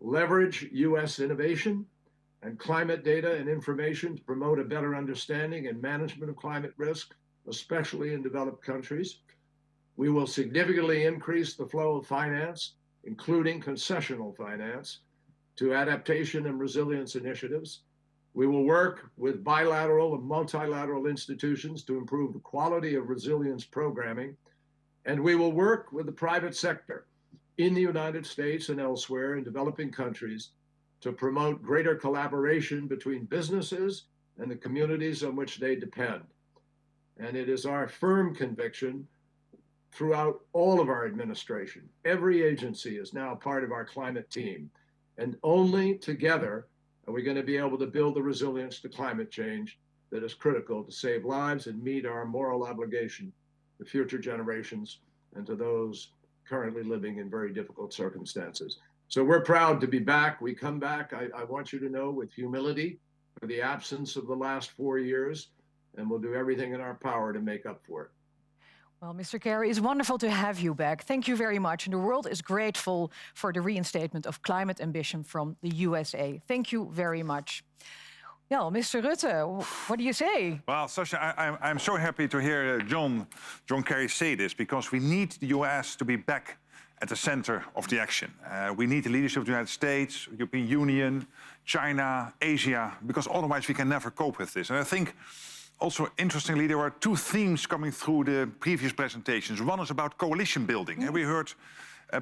Leverage US innovation and climate data and information to promote a better understanding and management of climate risk, especially in developed countries. We will significantly increase the flow of finance, including concessional finance, to adaptation and resilience initiatives. We will work with bilateral and multilateral institutions to improve the quality of resilience programming. And we will work with the private sector in the United States and elsewhere in developing countries to promote greater collaboration between businesses and the communities on which they depend. And it is our firm conviction throughout all of our administration, every agency is now part of our climate team. And only together are we going to be able to build the resilience to climate change that is critical to save lives and meet our moral obligation to future generations and to those currently living in very difficult circumstances. So we're proud to be back. We come back, I want you to know, with humility for the absence of the last 4 years, and we'll do everything in our power to make up for it. Well, Mr. Kerry, it's wonderful to have you back. Thank you very much. And the world is grateful for the reinstatement of climate ambition from the USA. Thank you very much. Yeah, Mr. Rutte, what do you say? Well, Sasha, I'm so happy to hear John Kerry say this, because we need the US to be back at the center of the action. We need the leadership of the United States, European Union, China, Asia, because otherwise we can never cope with this. And I think also, interestingly, there were 2 themes coming through the previous presentations. One is about coalition building. And we heard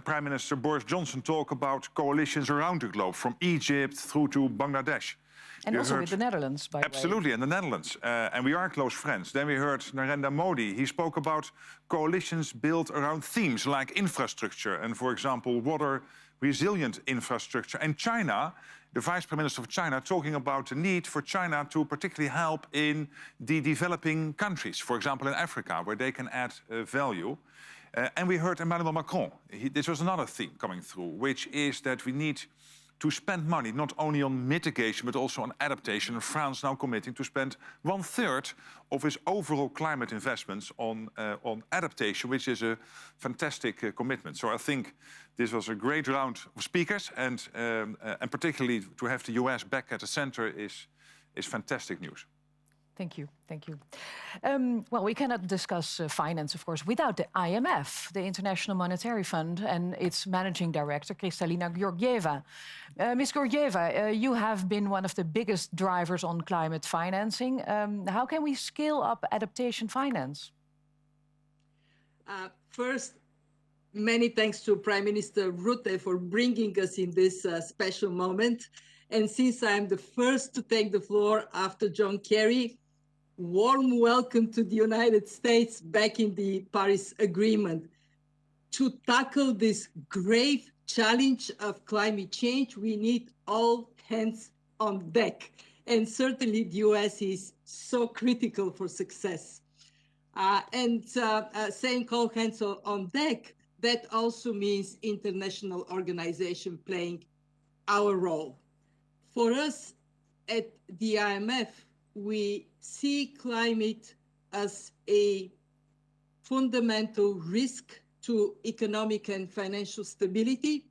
Prime Minister Boris Johnson talk about coalitions around the globe, from Egypt through to Bangladesh. And also with the Netherlands, by the way. Absolutely, and the Netherlands. And we are close friends. Then we heard Narendra Modi. He spoke about coalitions built around themes like infrastructure and, for example, water resilient infrastructure. And China, the Vice Prime Minister of China, talking about the need for China to particularly help in the developing countries, for example, in Africa, where they can add value. And we heard Emmanuel Macron. This was another theme coming through, which is that we need to spend money not only on mitigation, but also on adaptation. And France now committing to spend 1/3 of its overall climate investments on adaptation, which is a fantastic commitment. So I think this was a great round of speakers, and particularly to have the US back at the center is fantastic news. Thank you, thank you. Well, we cannot discuss finance, of course, without the IMF, the International Monetary Fund, and its managing director, Kristalina Georgieva. Ms. Georgieva, you have been one of the biggest drivers on climate financing. How can we scale up adaptation finance? First, many thanks to Prime Minister Rutte for bringing us in this special moment. And since I'm the first to take the floor after John Kerry, warm welcome to the United States back in the Paris Agreement. To tackle this grave challenge of climate change, we need all hands on deck. And certainly the US is so critical for success. Saying all hands on deck, that also means international organization playing our role. For us at the IMF, we see climate as a fundamental risk to economic and financial stability.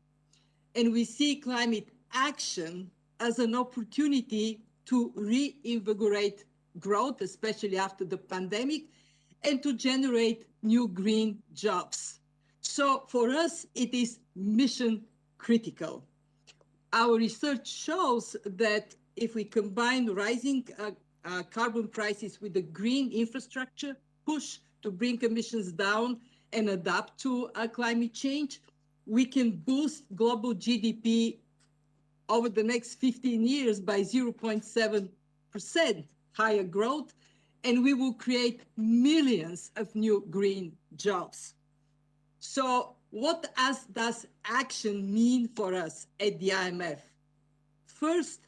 And we see climate action as an opportunity to reinvigorate growth, especially after the pandemic, and to generate new green jobs. So for us, it is mission critical. Our research shows that if we combine rising carbon prices with the green infrastructure push to bring emissions down and adapt to climate change, we can boost global GDP over the next 15 years by 0.7% higher growth, and we will create millions of new green jobs. So what does action mean for us at the IMF? First,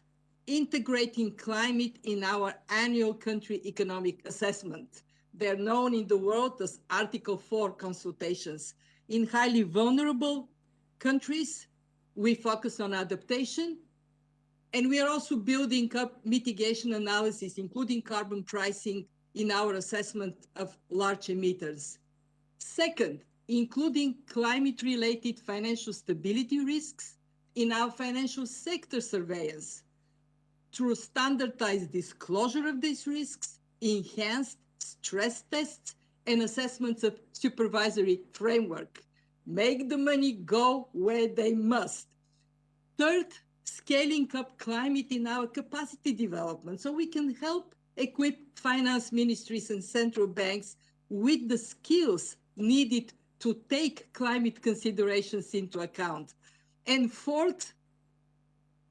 integrating climate in our annual country economic assessment. They're known in the world as Article 4 consultations. In highly vulnerable countries, we focus on adaptation. And we are also building up mitigation analysis, including carbon pricing in our assessment of large emitters. Second, including climate-related financial stability risks in our financial sector surveillance through standardized disclosure of these risks, enhanced stress tests, and assessments of supervisory framework. Make the money go where they must. Third, scaling up climate in our capacity development so we can help equip finance ministries and central banks with the skills needed to take climate considerations into account. And fourth,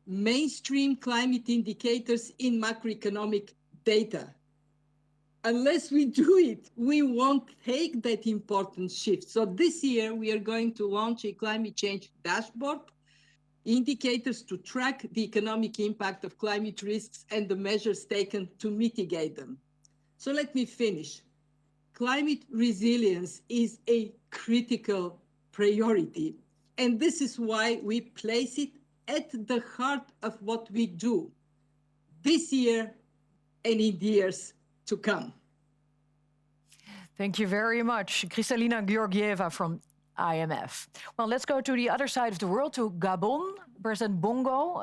mainstream climate indicators in macroeconomic data. Unless we do it, we won't take that important shift. So this year, we are going to launch a climate change dashboard, indicators to track the economic impact of climate risks and the measures taken to mitigate them. So let me finish. Climate resilience is a critical priority, and this is why we place it at the heart of what we do this year and in the years to come. Thank you very much, Kristalina Georgieva from IMF. Well, let's go to the other side of the world, to Gabon. President Bongo,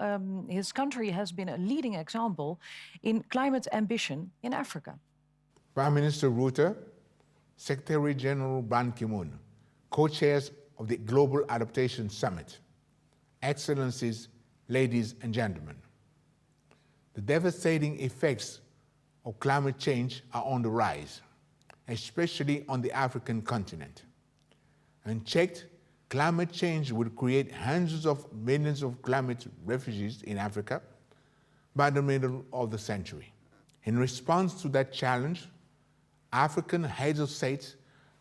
his country has been a leading example in climate ambition in Africa. Prime Minister Rutte, Secretary General Ban Ki-moon, co-chairs of the Global Adaptation Summit, Excellencies, ladies and gentlemen. The devastating effects of climate change are on the rise, especially on the African continent. Unchecked, climate change would create hundreds of millions of climate refugees in Africa by the middle of the century. In response to that challenge, African heads of state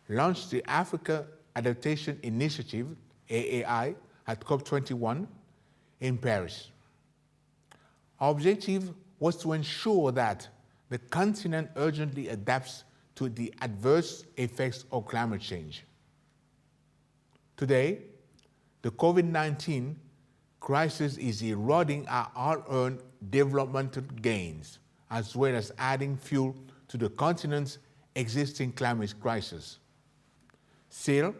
launched the Africa Adaptation Initiative, AAI, at COP21 in Paris. Our objective was to ensure that the continent urgently adapts to the adverse effects of climate change. Today, the COVID-19 crisis is eroding our hard-earned developmental gains, as well as adding fuel to the continent's existing climate crisis. Still,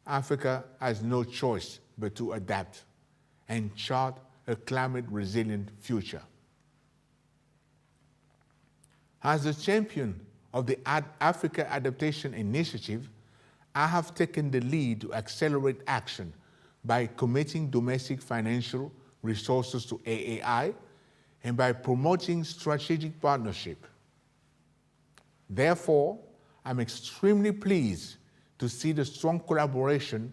Africa has no choice but to adapt and chart a climate-resilient future. As the champion of the Africa Adaptation Initiative, I have taken the lead to accelerate action by committing domestic financial resources to AAI and by promoting strategic partnership. Therefore, I'm extremely pleased to see the strong collaboration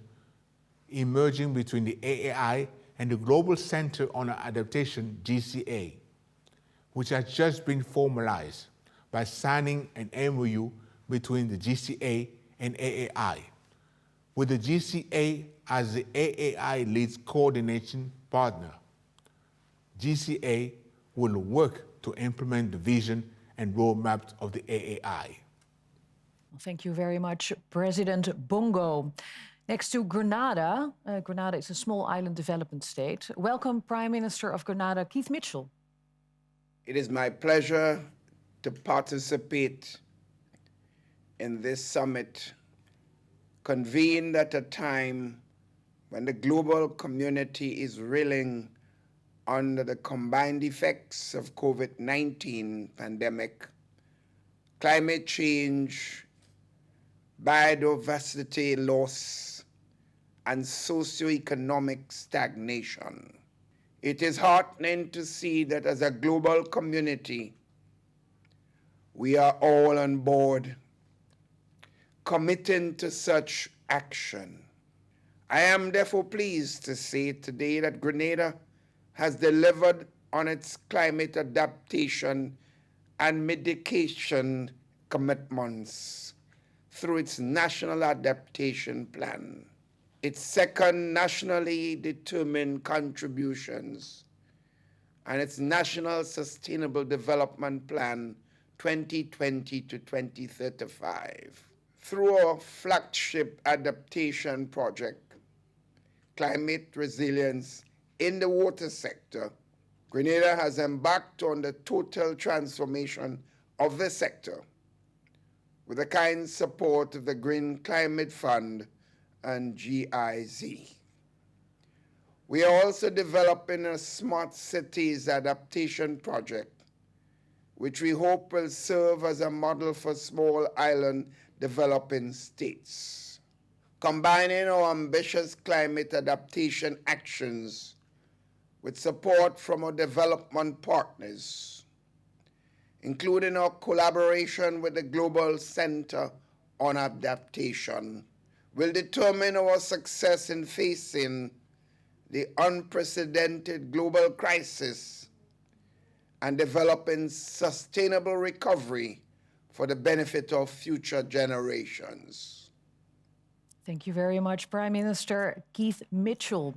emerging between the AAI and the Global Center on Adaptation, GCA, which has just been formalized by signing an MOU between the GCA and AAI, with the GCA as the AAI leads coordination partner. GCA will work to implement the vision and roadmap of the AAI. Thank you very much, President Bongo. Next to Grenada, Grenada is a small island development state. Welcome, Prime Minister of Grenada, Keith Mitchell. It is my pleasure to participate in this summit, convened at a time when the global community is reeling under the combined effects of COVID-19 pandemic, climate change, biodiversity loss, and socioeconomic stagnation. It is heartening to see that as a global community, we are all on board, committing to such action. I am therefore pleased to say today that Grenada has delivered on its climate adaptation and mitigation commitments through its National Adaptation Plan, its second nationally determined contributions, and its National Sustainable Development Plan 2020 to 2035. through our flagship adaptation project, Climate Resilience in the Water Sector, Grenada has embarked on the total transformation of the sector with the kind support of the Green Climate Fund and GIZ. We are also developing a Smart Cities Adaptation Project, which we hope will serve as a model for small island developing states. Combining our ambitious climate adaptation actions with support from our development partners, including our collaboration with the Global Center on Adaptation, will determine our success in facing the unprecedented global crisis and developing sustainable recovery for the benefit of future generations. Thank you very much, Prime Minister Keith Mitchell.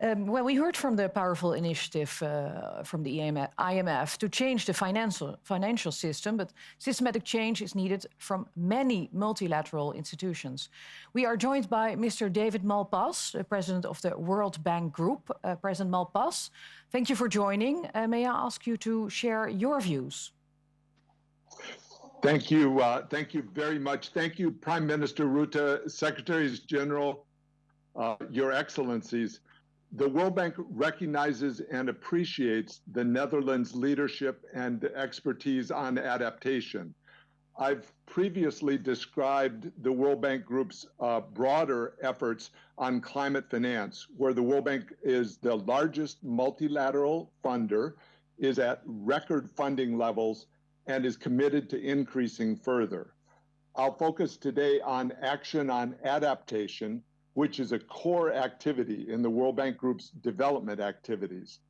Well, we heard from the powerful initiative from the IMF to change the financial system, but systematic change is needed from many multilateral institutions. We are joined by Mr. David Malpass, the President of the World Bank Group. President Malpass, thank you for joining. May I ask you to share your views? Thank you very much. Thank you, Prime Minister Rutte, Secretaries General, Your Excellencies. The World Bank recognizes and appreciates the Netherlands' leadership and expertise on adaptation. I've previously described the World Bank Group's broader efforts on climate finance, where the World Bank is the largest multilateral funder, is at record funding levels, and is committed to increasing further. I'll focus today on action on adaptation, which is a core activity in the World Bank Group's development activities.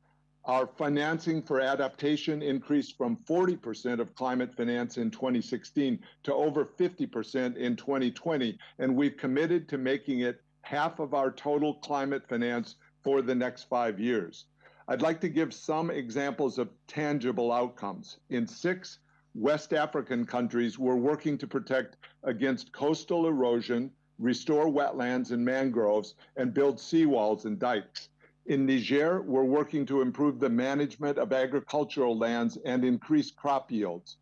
Our financing for adaptation increased from 40% of climate finance in 2016 to over 50% in 2020, and we've committed to making it half of our total climate finance for the next 5 years. I'd like to give some examples of tangible outcomes. In 6 West African countries, we're working to protect against coastal erosion, restore wetlands and mangroves, and build seawalls and dikes. In Niger, we're working to improve the management of agricultural lands and increase crop yields.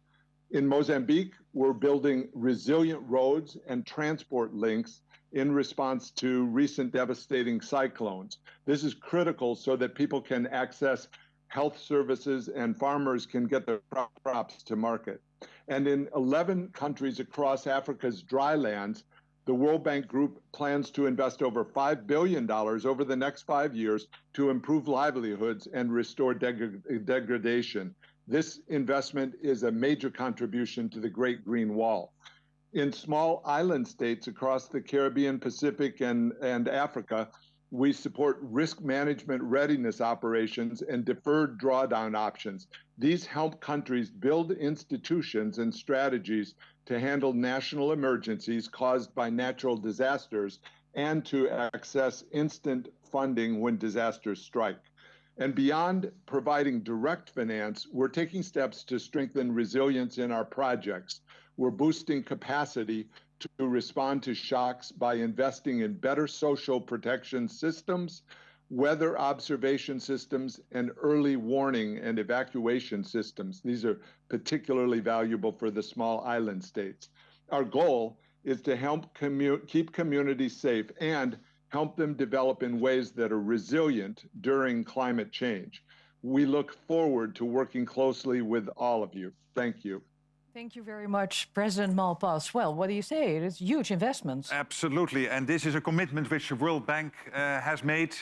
In Mozambique, we're building resilient roads and transport links in response to recent devastating cyclones. This is critical so that people can access health services and farmers can get their crops to market. And in 11 countries across Africa's dry lands, the World Bank Group plans to invest over $5 billion over the next 5 years to improve livelihoods and restore degradation. This investment is a major contribution to the Great Green Wall. In small island states across the Caribbean, Pacific, and Africa, we support risk management readiness operations and deferred drawdown options. These help countries build institutions and strategies to handle national emergencies caused by natural disasters and to access instant funding when disasters strike. And beyond providing direct finance, we're taking steps to strengthen resilience in our projects. We're boosting capacity to respond to shocks by investing in better social protection systems, weather observation systems, and early warning and evacuation systems. These are particularly valuable for the small island states. Our goal is to help keep communities safe and help them develop in ways that are resilient during climate change. We look forward to working closely with all of you. Thank you. Thank you very much, President Malpass. Well, what do you say? It's huge investments. Absolutely, and this is a commitment which the World Bank has made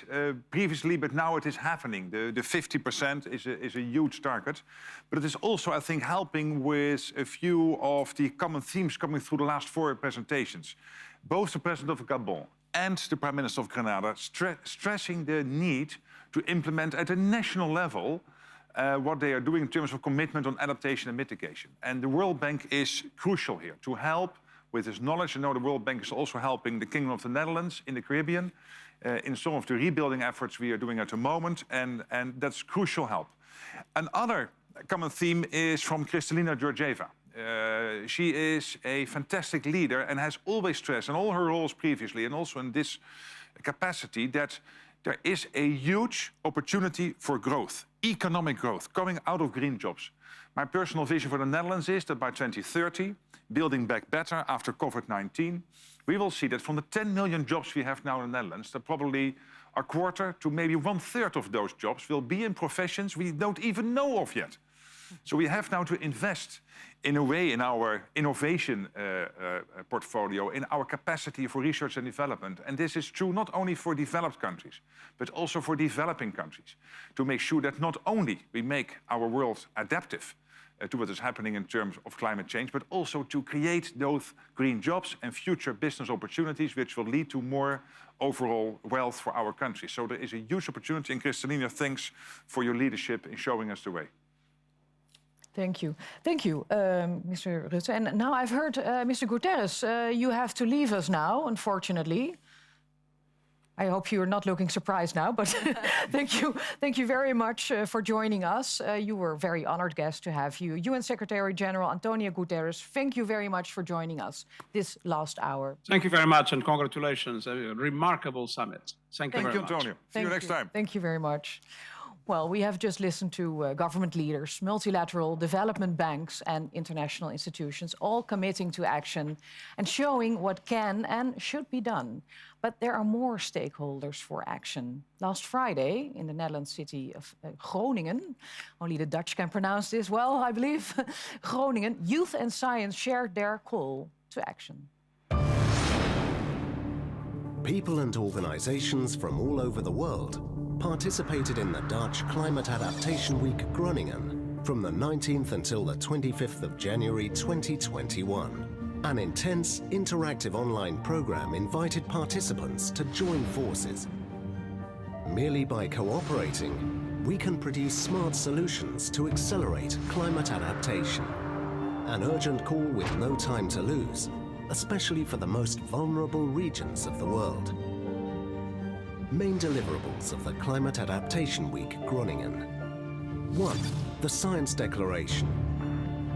previously, but now it is happening. The 50% is a huge target, but it is also, I think, helping with a few of the common themes coming through the last 4 presentations. Both the President of Gabon and the Prime Minister of Grenada stressing the need to implement at a national level what they are doing in terms of commitment on adaptation and mitigation. And the World Bank is crucial here to help with this knowledge. I know the World Bank is also helping the Kingdom of the Netherlands in the Caribbean in some of the rebuilding efforts we are doing at the moment, and that's crucial help. Another common theme is from Kristalina Georgieva. She is a fantastic leader and has always stressed in all her roles previously and also in this capacity that there is a huge opportunity for growth, economic growth, coming out of green jobs. My personal vision for the Netherlands is that by 2030, building back better after COVID-19, we will see that from the 10 million jobs we have now in the Netherlands, that probably a quarter to maybe 1/3 of those jobs will be in professions we don't even know of yet. So we have now to invest in a way in our innovation portfolio, in our capacity for research and development. And this is true not only for developed countries, but also for developing countries, to make sure that not only we make our world adaptive to what is happening in terms of climate change, but also to create those green jobs and future business opportunities, which will lead to more overall wealth for our country. So there is a huge opportunity, and Kristalina, thanks for your leadership in showing us the way. Thank you. Thank you, Mr. Rutte. And now I've heard, Mr. Guterres, you have to leave us now, unfortunately. I hope you're not looking surprised now, but thank you very much for joining us. You were a very honored guest to have you. UN Secretary General Antonio Guterres, thank you very much for joining us this last hour. Thank you very much and congratulations. A remarkable summit. Thank you very much. Antonio. See you next time. Thank you very much. Well, we have just listened to government leaders, multilateral development banks and international institutions all committing to action and showing what can and should be done. But there are more stakeholders for action. Last Friday, in the Netherlands city of Groningen, only the Dutch can pronounce this well, I believe, Groningen, youth and science shared their call to action. People and organizations from all over the world participated in the Dutch Climate Adaptation Week Groningen from the 19th until the 25th of January 2021. An intense, interactive online program invited participants to join forces. Merely by cooperating, we can produce smart solutions to accelerate climate adaptation. An urgent call with no time to lose, especially for the most vulnerable regions of the world. Main deliverables of the Climate Adaptation Week Groningen. 1. The Science Declaration.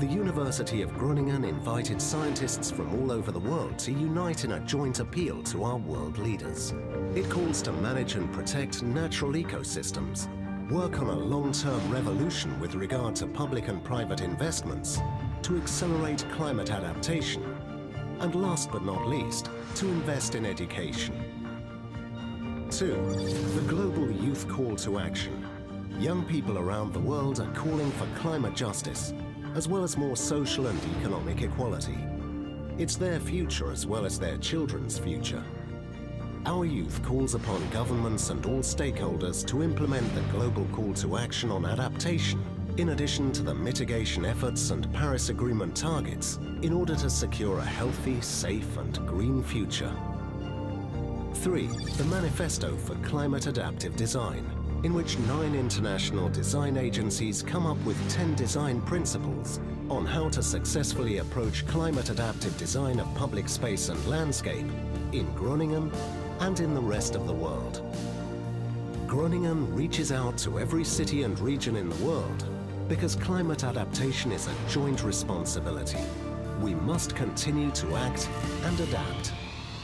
The University of Groningen invited scientists from all over the world to unite in a joint appeal to our world leaders. It calls to manage and protect natural ecosystems, work on a long-term revolution with regard to public and private investments, to accelerate climate adaptation, and last but not least, to invest in education. 2. The Global Youth Call to Action. Young people around the world are calling for climate justice, as well as more social and economic equality. It's their future as well as their children's future. Our youth calls upon governments and all stakeholders to implement the Global Call to Action on adaptation, in addition to the mitigation efforts and Paris Agreement targets, in order to secure a healthy, safe and green future. 3. The Manifesto for Climate Adaptive Design, in which 9 international design agencies come up with 10 design principles on how to successfully approach climate adaptive design of public space and landscape in Groningen and in the rest of the world. Groningen reaches out to every city and region in the world because climate adaptation is a joint responsibility. We must continue to act and adapt.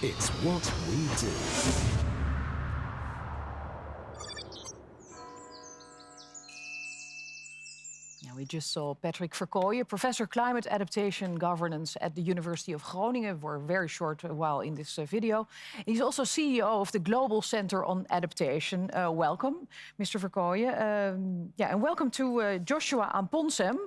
It's what we do. We just saw Patrick Verkooijen, Professor Climate Adaptation Governance at the University of Groningen, for a very short while in this video. He's also CEO of the Global Center on Adaptation. Welcome, Mr. Verkooijen. And welcome to Joshua Amponsem.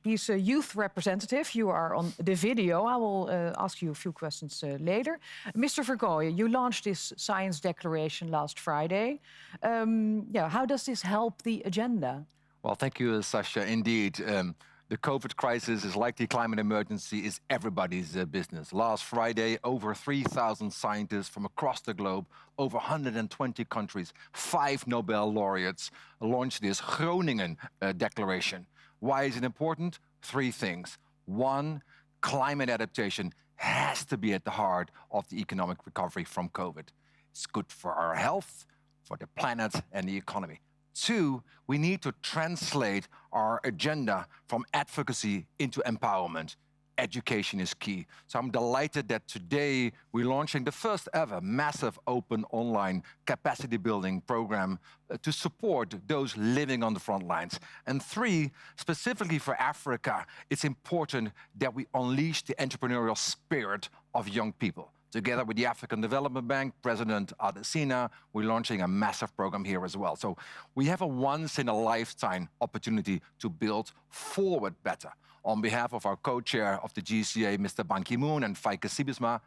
He's a youth representative. You are on the video. I will ask you a few questions later. Mr. Verkooijen, you launched this science declaration last Friday. How does this help the agenda? Well, thank you, Sasha. Indeed, the COVID crisis is like the climate emergency, is everybody's business. Last Friday, over 3,000 scientists from across the globe, over 120 countries, 5 Nobel laureates launched this Groningen declaration. Why is it important? 3 things. 1, climate adaptation has to be at the heart of the economic recovery from COVID. It's good for our health, for the planet and the economy. 2, we need to translate our agenda from advocacy into empowerment. education is key. So I'm delighted that today we're launching the first ever massive open online capacity building program to support those living on the front lines. And 3, specifically for Africa, it's important that we unleash the entrepreneurial spirit of young people. Together with the African Development Bank, President Hasina, we're launching a massive program here as well. So we have a once-in-a-lifetime opportunity to build forward better. On behalf of our co-chair of the GCA, Mr. Ban Ki-moon, and Feike Sijbesma,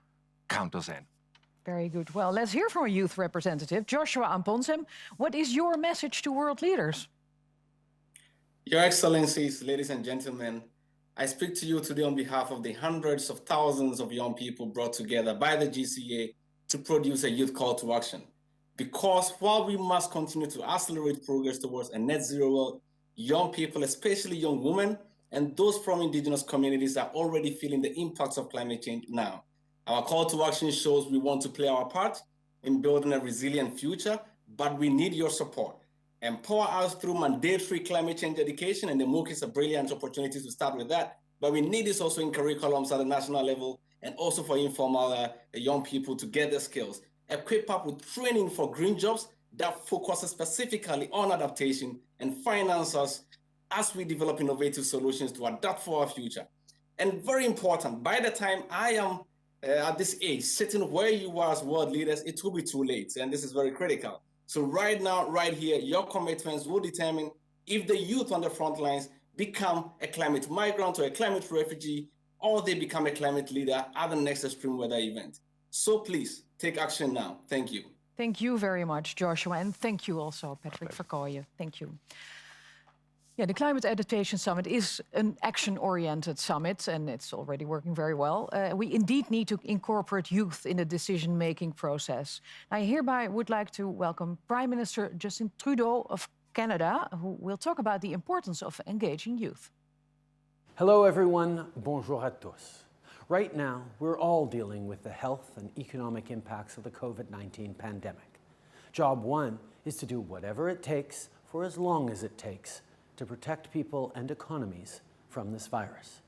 count us in. Very good. Well, let's hear from a youth representative, Joshua Amponsem. What is your message to world leaders? Your Excellencies, ladies and gentlemen, I speak to you today on behalf of the hundreds of thousands of young people brought together by the GCA to produce a youth call to action. Because while we must continue to accelerate progress towards a net zero world, young people, especially young women, and those from indigenous communities are already feeling the impacts of climate change now. Our call to action shows we want to play our part in building a resilient future, but we need your support. Empower us through mandatory climate change education, and the MOOC is a brilliant opportunity to start with that. But we need this also in curriculums at the national level and also for informal young people to get the skills. Equip up with training for green jobs that focuses specifically on adaptation and finance us as we develop innovative solutions to adapt for our future. And very important, by the time I am at this age, sitting where you are as world leaders, it will be too late. And this is very critical. So right now, right here, your commitments will determine if the youth on the front lines become a climate migrant or a climate refugee, or they become a climate leader at the next extreme weather event. So please take action now. Thank you. Thank you very much, Joshua. And thank you also, Patrick Verkooijen. Thank you. Yeah, the Climate Adaptation Summit is an action-oriented summit, and it's already working very well. We indeed need to incorporate youth in the decision-making process. I hereby would like to welcome Prime Minister Justin Trudeau of Canada, who will talk about the importance of engaging youth. Hello, everyone. Bonjour à tous. Right now, we're all dealing with the health and economic impacts of the COVID-19 pandemic. Job one is to do whatever it takes for as long as it takes to protect people and economies from this virus.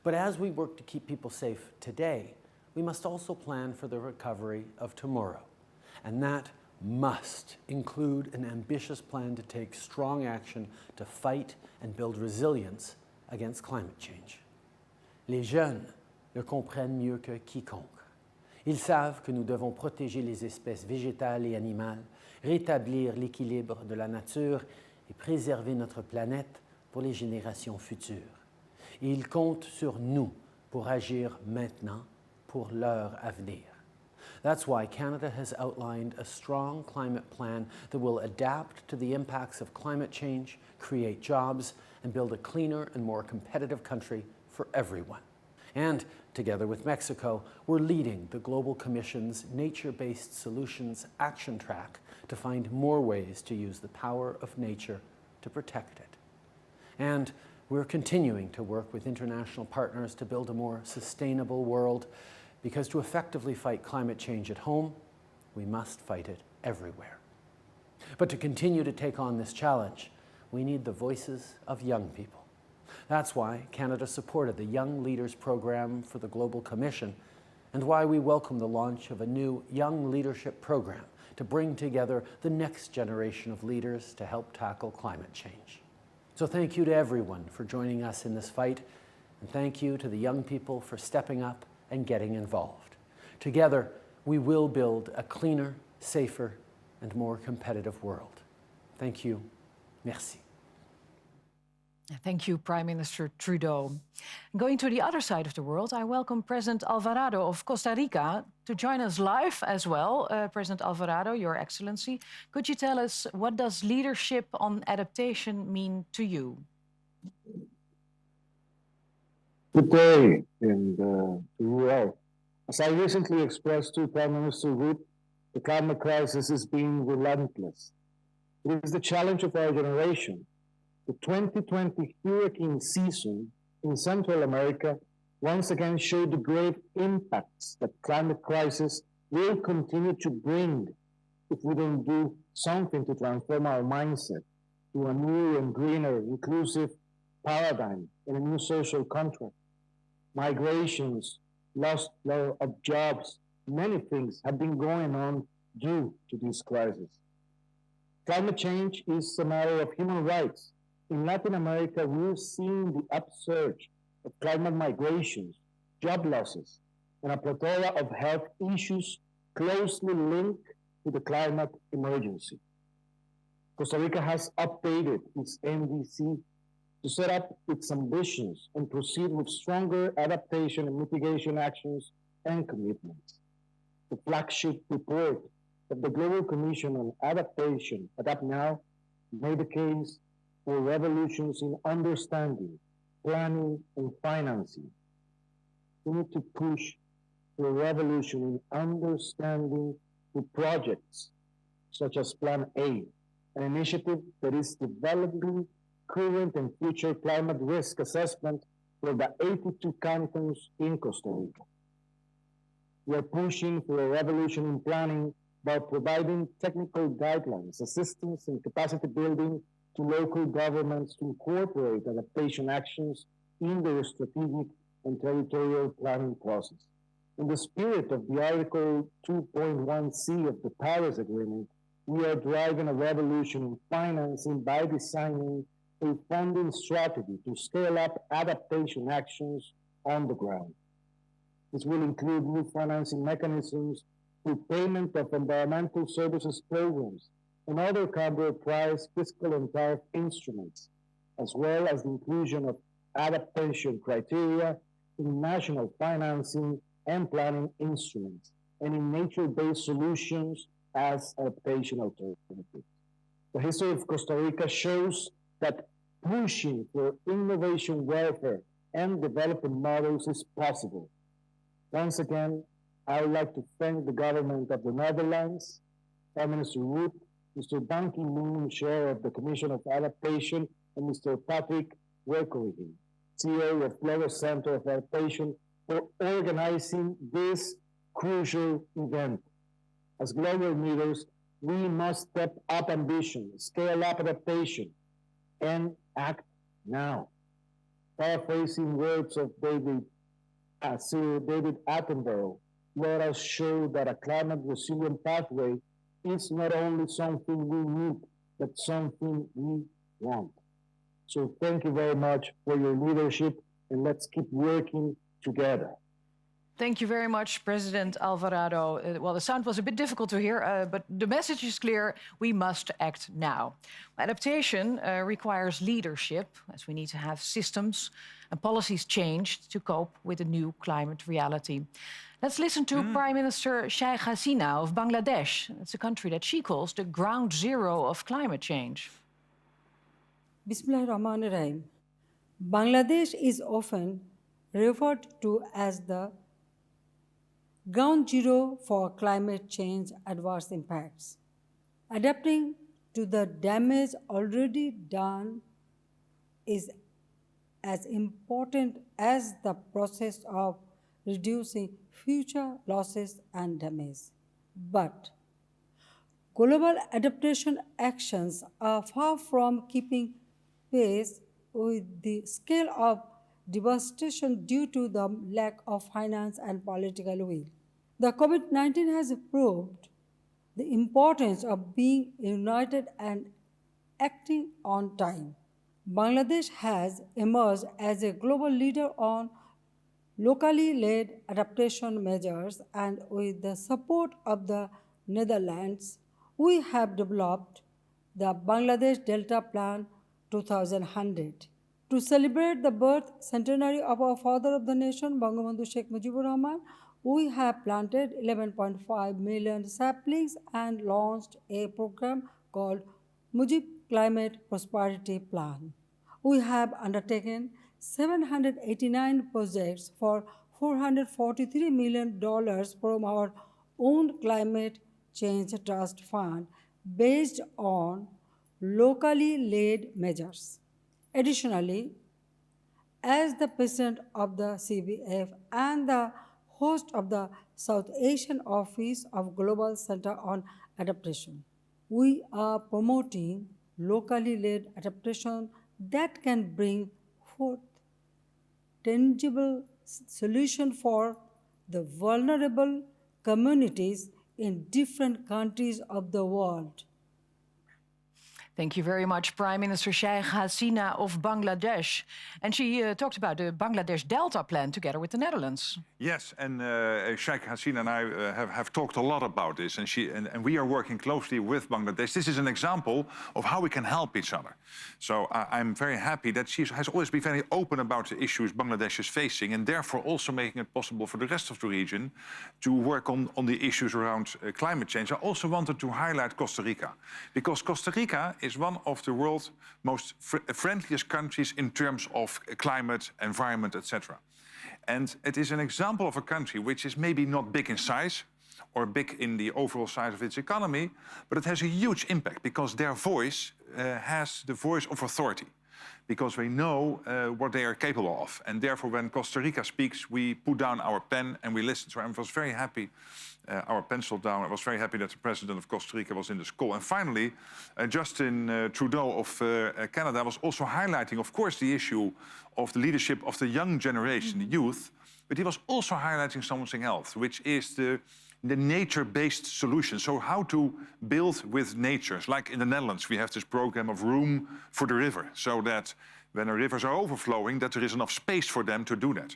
But as we work to keep people safe today, we must also plan for the recovery of tomorrow. And that must include an ambitious plan to take strong action to fight and build resilience against climate change. Les jeunes le comprennent mieux que quiconque. Ils savent que nous devons protéger les espèces végétales et animales, rétablir l'équilibre de la nature et préserver notre planète pour les générations futures. Et ils comptent sur nous pour agir maintenant pour leur avenir. That's why Canada has outlined a strong climate plan that will adapt to the impacts of climate change, create jobs, and build a cleaner and more competitive country for everyone. And together with Mexico, we're leading the Global Commission's Nature-Based Solutions Action Track to find more ways to use the power of nature to protect it. And we're continuing to work with international partners to build a more sustainable world, because to effectively fight climate change at home, we must fight it everywhere. But to continue to take on this challenge, we need the voices of young people. That's why Canada supported the Young Leaders Program for the Global Commission, and why we welcome the launch of a new Young Leadership Program to bring together the next generation of leaders to help tackle climate change. So thank you to everyone for joining us in this fight, and thank you to the young people for stepping up and getting involved. Together, we will build a cleaner, safer, and more competitive world. Thank you. Merci. Thank you, Prime Minister Trudeau. Going to the other side of the world, I welcome President Alvarado of Costa Rica to join us live as well. President Alvarado, Your Excellency, could you tell us, what does leadership on adaptation mean to you? Good day, and to you all. As I recently expressed to Prime Minister Rutte, the climate crisis is being relentless. It is the challenge of our generation. The 2020 hurricane season in Central America once again showed the grave impacts that climate crisis will continue to bring if we don't do something to transform our mindset to a new and greener, inclusive paradigm and a new social contract. migrations, loss of jobs, many things have been going on due to this crisis. Climate change is a matter of human rights. In Latin America, we're seeing the upsurge of climate migrations, job losses, and a plethora of health issues closely linked to the climate emergency. Costa Rica has updated its NDC to set up its ambitions and proceed with stronger adaptation and mitigation actions and commitments. The flagship report of the Global Commission on Adaptation, Adapt Now, made the case for revolutions in understanding, planning, and financing. We need to push for a revolution in understanding the projects, such as Plan A, an initiative that is developing current and future climate risk assessment for the 82 cantons in Costa Rica. We are pushing for a revolution in planning by providing technical guidelines, assistance, and capacity building to local governments to incorporate adaptation actions in their strategic and territorial planning process. In the spirit of the Article 2.1c of the Paris Agreement, we are driving a revolution in financing by designing a funding strategy to scale up adaptation actions on the ground. This will include new financing mechanisms through payment of environmental services programs and other counter-price fiscal and tariff instruments, as well as the inclusion of adaptation criteria in national financing and planning instruments, and in nature-based solutions as adaptation alternatives. The history of Costa Rica shows that pushing for innovation welfare and development models is possible. Once again, I would like to thank the government of the Netherlands, Prime Minister Rutte, Mr. Ban Ki-moon, Chair of the Commission of Adaptation, and Mr. Patrick Verkooijen, CEO of Global Center of Adaptation, for organizing this crucial event. As global leaders, we must step up ambition, scale up adaptation, and act now. Paraphrasing words of David Attenborough, let us show that a climate resilient pathway is not only something we need, but something we want. So thank you very much for your leadership, and let's keep working together. Thank you very much, President Alvarado. Well, the sound was a bit difficult to hear, but the message is clear. We must act now. Adaptation requires leadership, as we need to have systems and policies changed to cope with the new climate reality. Let's listen to Prime Minister Sheikh Hasina of Bangladesh. It's a country that she calls the ground zero of climate change. Bismillahirrahmanirrahim. Bangladesh is often referred to as the ground zero for climate change adverse impacts. Adapting to the damage already done is as important as the process of reducing future losses and damage. But global adaptation actions are far from keeping pace with the scale of devastation due to the lack of finance and political will. The COVID-19 has proved the importance of being united and acting on time. Bangladesh has emerged as a global leader on locally led adaptation measures, and with the support of the Netherlands, we have developed the Bangladesh Delta Plan 2100. To celebrate the birth centenary of our father of the nation, Bangabandhu Sheikh Mujibur Rahman, we have planted 11.5 million saplings and launched a program called Mujib Climate Prosperity Plan. We have undertaken 789 projects for $443 million from our own Climate Change Trust Fund based on locally led measures. Additionally, as the president of the CBF and the host of the South Asian Office of Global Center on Adaptation, we are promoting locally led adaptation that can bring forth tangible solution for the vulnerable communities in different countries of the world. Thank you very much, Prime Minister Sheikh Hasina of Bangladesh. And she talked about the Bangladesh Delta Plan together with the Netherlands. Yes, and Sheikh Hasina and I have talked a lot about this, and we are working closely with Bangladesh. This is an example of how we can help each other. So I'm very happy that she has always been very open about the issues Bangladesh is facing, and therefore also making it possible for the rest of the region to work on the issues around climate change. I also wanted to highlight Costa Rica, because Costa Rica is one of the world's most friendliest countries in terms of climate, environment, etc. And it is an example of a country which is maybe not big in size or big in the overall size of its economy, but it has a huge impact because their voice has the voice of authority, because we know what they are capable of. And therefore, when Costa Rica speaks, we put down our pen and we listen to her. I was very happy, our pencil down. I was very happy that the president of Costa Rica was in this call. And finally, Justin Trudeau of Canada was also highlighting, of course, the issue of the leadership of the young generation, the youth, but he was also highlighting something else, which is the nature-based solution. So how to build with nature. Like in the Netherlands, we have this program of Room for the River, so that when the rivers are overflowing, that there is enough space for them to do that.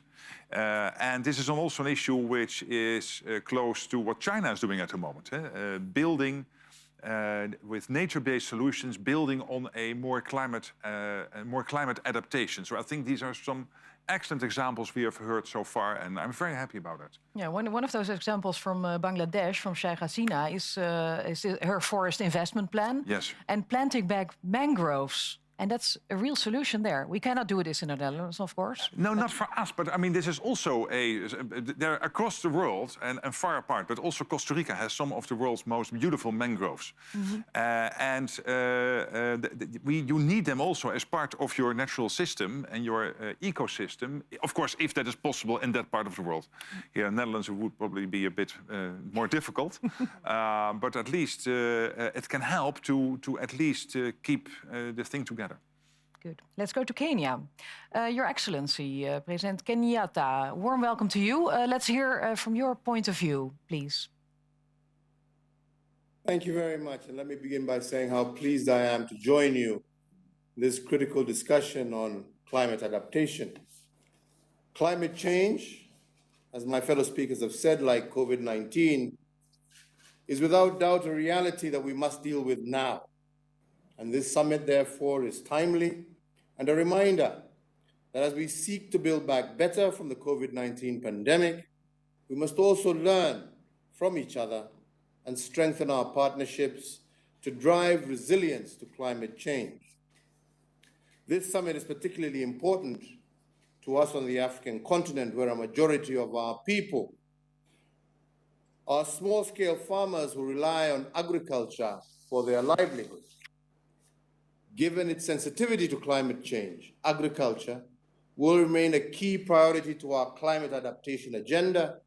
And this is also an issue which is close to what China is doing at the moment. Building with nature-based solutions, building on a more climate adaptation. So I think these are some excellent examples we have heard so far, and I'm very happy about it. Yeah, one of those examples from Bangladesh, from Sheikh Hasina, is her forest investment plan. Yes. And planting back mangroves. And that's a real solution there. We cannot do this in the Netherlands, of course. No, not for us, but I mean, this is also they're across the world and far apart, but also Costa Rica has some of the world's most beautiful mangroves. Mm-hmm. You need them also as part of your natural system and your ecosystem. Of course, if that is possible in that part of the world. Here in the Netherlands, it would probably be a bit more difficult. But at least it can help to at least keep the thing together. Good. Let's go to Kenya. Your Excellency, President Kenyatta, warm welcome to you. Let's hear from your point of view, please. Thank you very much. And let me begin by saying how pleased I am to join you in this critical discussion on climate adaptation. Climate change, as my fellow speakers have said, like COVID-19, is without doubt a reality that we must deal with now. And this summit, therefore, is timely and a reminder that as we seek to build back better from the COVID-19 pandemic, we must also learn from each other and strengthen our partnerships to drive resilience to climate change. This summit is particularly important to us on the African continent, where a majority of our people are small-scale farmers who rely on agriculture for their livelihood. Given its sensitivity to climate change, agriculture will remain a key priority to our climate adaptation agenda,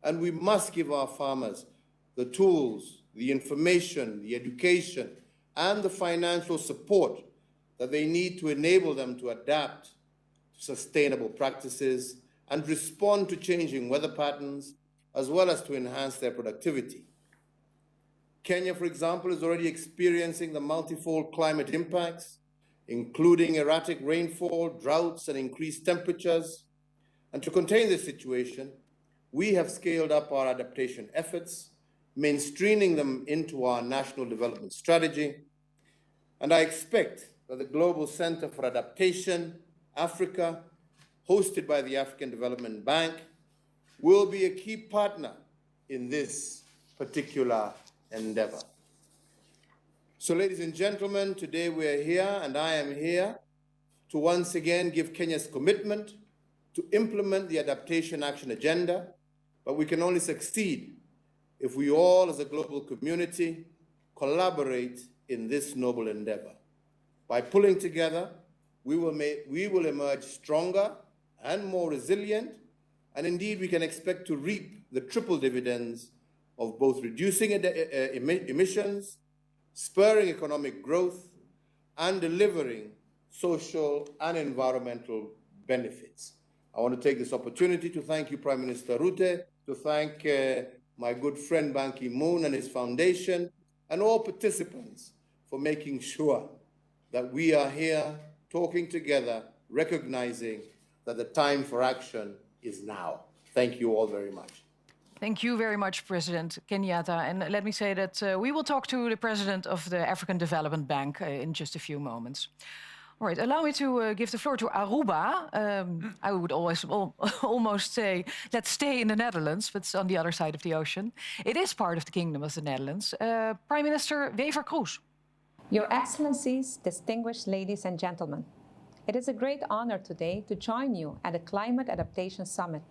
and we must give our farmers the tools, the information, the education, and the financial support that they need to enable them to adapt to sustainable practices and respond to changing weather patterns, as well as to enhance their productivity. Kenya, for example, is already experiencing the multifold climate impacts, including erratic rainfall, droughts, and increased temperatures. And to contain this situation, we have scaled up our adaptation efforts, mainstreaming them into our national development strategy. And I expect that the Global Center for Adaptation, Africa, hosted by the African Development Bank, will be a key partner in this particular endeavor. So, ladies and gentlemen, today we are here, and I am here to once again give Kenya's commitment to implement the Adaptation Action Agenda, but we can only succeed if we all as a global community collaborate in this noble endeavor. By pulling together, we will emerge stronger and more resilient, and indeed we can expect to reap the triple dividends of both reducing emissions, spurring economic growth, and delivering social and environmental benefits. I want to take this opportunity to thank you, Prime Minister Rutte, to thank my good friend Ban Ki-moon and his foundation, and all participants for making sure that we are here talking together, recognizing that the time for action is now. Thank you all very much. Thank you very much, President Kenyatta. And let me say that we will talk to the President of the African Development Bank in just a few moments. All right, allow me to give the floor to Aruba. I would almost say, let's stay in the Netherlands, but it's on the other side of the ocean. It is part of the Kingdom of the Netherlands. Prime Minister Verkooijen. Your Excellencies, distinguished ladies and gentlemen, it is a great honor today to join you at the Climate Adaptation Summit.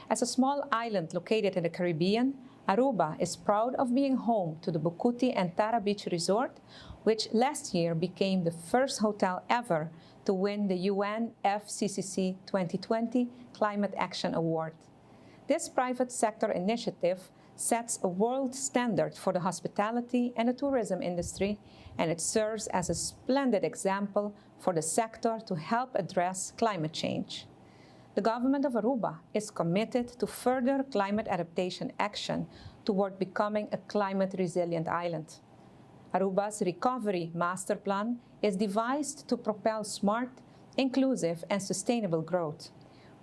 As a small island located in the Caribbean, Aruba is proud of being home to the Verkooijen and Tara Beach Resort, which last year became the first hotel ever to win the UN FCCC 2020 Climate Action Award. This private sector initiative sets a world standard for the hospitality and the tourism industry, and it serves as a splendid example for the sector to help address climate change. The government of Aruba is committed to further climate adaptation action toward becoming a climate-resilient island. Aruba's Recovery Master Plan is devised to propel smart, inclusive, and sustainable growth,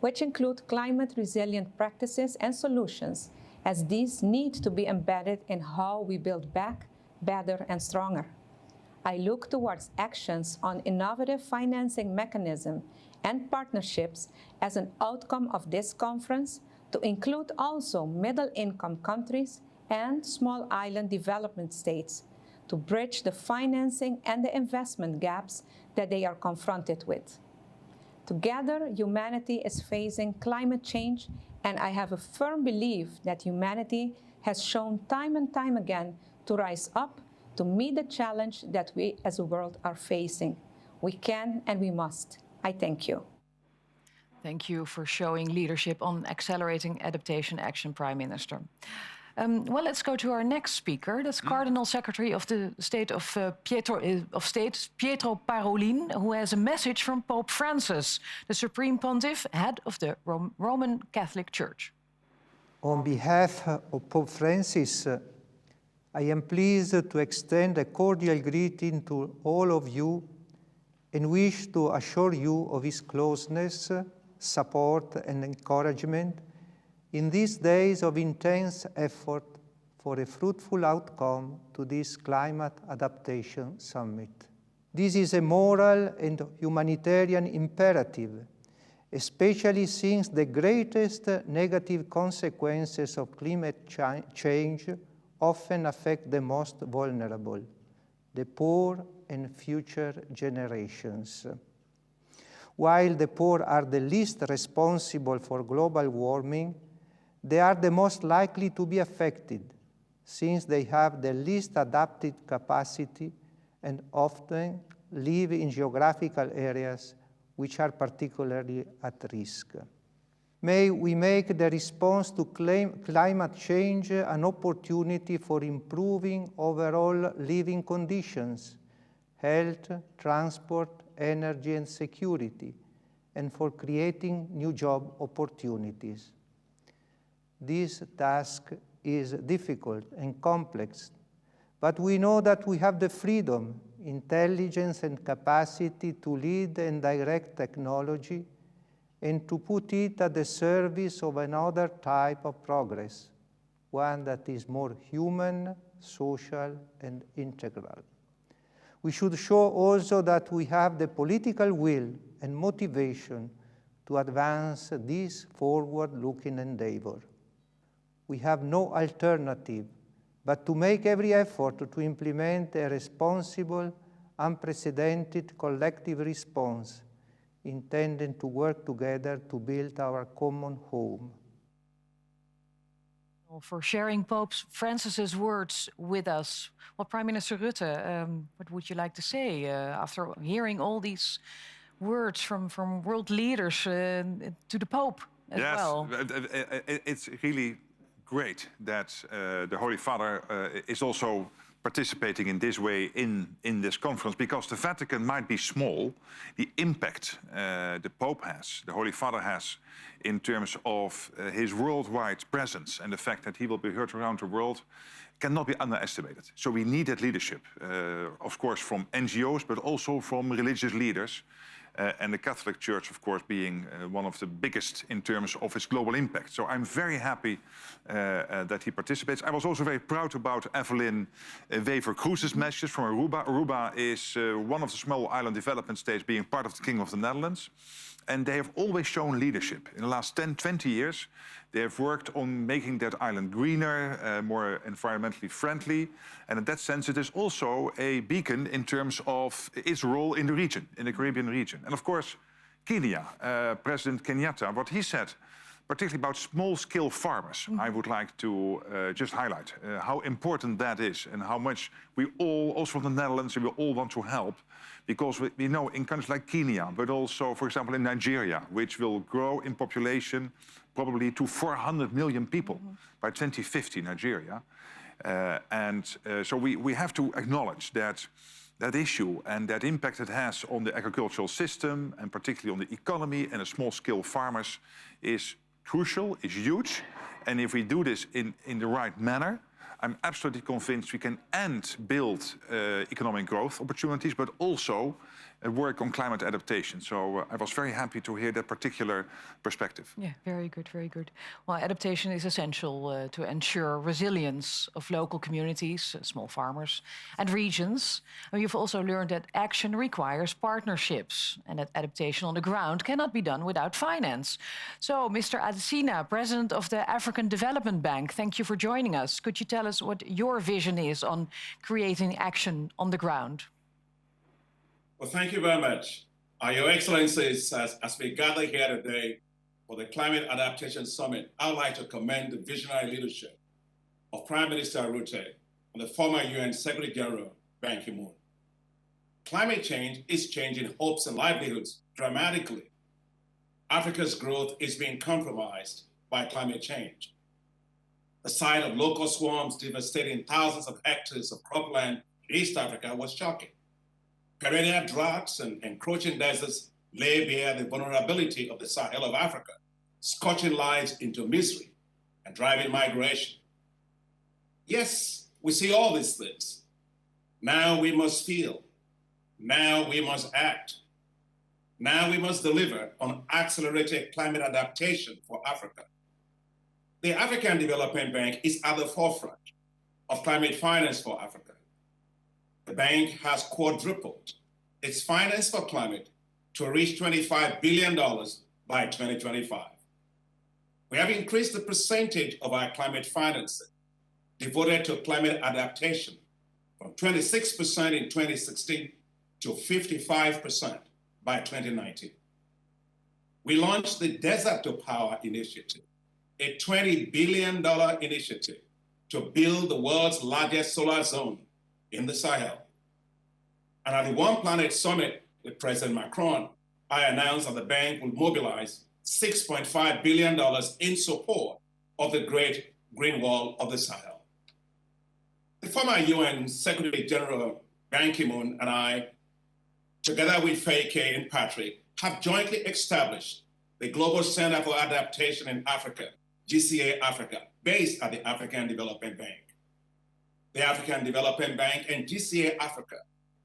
which include climate-resilient practices and solutions, as these need to be embedded in how we build back better and stronger. I look towards actions on innovative financing mechanisms and partnerships as an outcome of this conference to include also middle-income countries and small island development states to bridge the financing and the investment gaps that they are confronted with. Together, humanity is facing climate change, and I have a firm belief that humanity has shown time and time again to rise up to meet the challenge that we as a world are facing. We can and we must. I thank you. Thank you for showing leadership on accelerating adaptation action, Prime Minister. Well, let's go to our next speaker. That's Cardinal Secretary of the State of Pietro Parolin, who has a message from Pope Francis, the Supreme Pontiff, head of the Roman Catholic Church. On behalf of Pope Francis, I am pleased to extend a cordial greeting to all of you and wish to assure you of his closeness, support, and encouragement in these days of intense effort for a fruitful outcome to this Climate Adaptation Summit. This is a moral and humanitarian imperative, especially since the greatest negative consequences of climate change often affect the most vulnerable, the poor and future generations. While the poor are the least responsible for global warming, they are the most likely to be affected, since they have the least adaptive capacity and often live in geographical areas which are particularly at risk. May we make the response to climate change an opportunity for improving overall living conditions, health, transport, energy, and security, and for creating new job opportunities. This task is difficult and complex, but we know that we have the freedom, intelligence, and capacity to lead and direct technology and to put it at the service of another type of progress, one that is more human, social, and integral. We should show also that we have the political will and motivation to advance this forward-looking endeavor. We have no alternative but to make every effort to implement a responsible, unprecedented collective response intended to work together to build our common home. For sharing Pope Francis's words with us. Well, Prime Minister Rutte, what would you like to say after hearing all these words from world leaders to the Pope as well? It's really great that the Holy Father is also participating in this way in this conference, because the Vatican might be small. The impact the Pope has, the Holy Father has, in terms of his worldwide presence and the fact that he will be heard around the world cannot be underestimated. So we need that leadership, of course, from NGOs, but also from religious leaders. And the Catholic Church, of course, being one of the biggest in terms of its global impact. So I'm very happy that he participates. I was also very proud about Evelyn Verkooijen's message from Aruba. Aruba is one of the small island development states being part of the Kingdom of the Netherlands. And they have always shown leadership. In the last 10, 20 years, they have worked on making that island greener, more environmentally friendly. And in that sense, it is also a beacon in terms of its role in the region, in the Caribbean region. And of course, Kenya, President Kenyatta, what he said, particularly about small-scale farmers, I would like to just highlight how important that is and how much we all, also from the Netherlands, we all want to help. Because we know in countries like Kenya, but also, for example, in Nigeria, which will grow in population probably to 400 million people by 2050, Nigeria. So we have to acknowledge that issue and that impact it has on the agricultural system, and particularly on the economy and the small-scale farmers, is crucial, is huge. And if we do this in the right manner, I'm absolutely convinced we can build economic growth opportunities, but also work on climate adaptation. So I was very happy to hear that particular perspective. Yeah, very good, very good. Well, adaptation is essential to ensure resilience of local communities, small farmers, and regions. And you've also learned that action requires partnerships and that adaptation on the ground cannot be done without finance. So, Mr. Hasina, President of the African Development Bank, thank you for joining us. Could you tell us what your vision is on creating action on the ground? Well, thank you very much. Your Excellencies, as we gather here today for the Climate Adaptation Summit, I would like to commend the visionary leadership of Prime Minister Rutte and the former UN Secretary General, Ban Ki-moon. Climate change is changing hopes and livelihoods dramatically. Africa's growth is being compromised by climate change. The sight of locust swarms devastating thousands of hectares of cropland in East Africa was shocking. Perennial droughts and encroaching deserts lay bare the vulnerability of the Sahel of Africa, scorching lives into misery and driving migration. Yes, we see all these things. Now we must feel. Now we must act. Now we must deliver on accelerated climate adaptation for Africa. The African Development Bank is at the forefront of climate finance for Africa. The bank has quadrupled its finance for climate to reach $25 billion by 2025. We have increased the percentage of our climate financing devoted to climate adaptation from 26% in 2016 to 55% by 2019. We launched the Desert to Power Initiative, a $20 billion initiative to build the world's largest solar zone in the Sahel. And at the One Planet Summit with President Macron, I announced that the bank will mobilize $6.5 billion in support of the Great Green Wall of the Sahel. The former UN Secretary General Ban Ki-moon and I, together with Faye Kay and Patrick, have jointly established the Global Center for Adaptation in Africa, GCA Africa, based at the African Development Bank. The African Development Bank and GCA Africa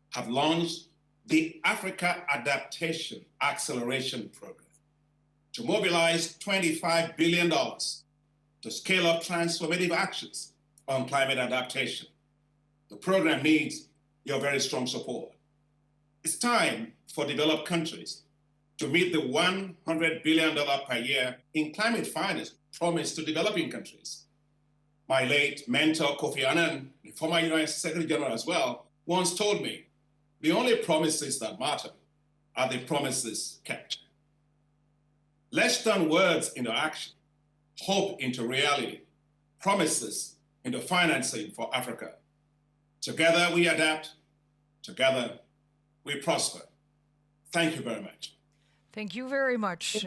have launched the Africa Adaptation Acceleration Program to mobilize $25 billion to scale up transformative actions on climate adaptation. The program needs your very strong support. It's time for developed countries to meet the $100 billion per year in climate finance promised to developing countries. My late mentor, Kofi Annan, the former UN Secretary General as well, once told me, the only promises that matter are the promises kept. Let's turn words into action, hope into reality, promises into financing for Africa. Together we adapt, together we prosper. Thank you very much. Thank you very much,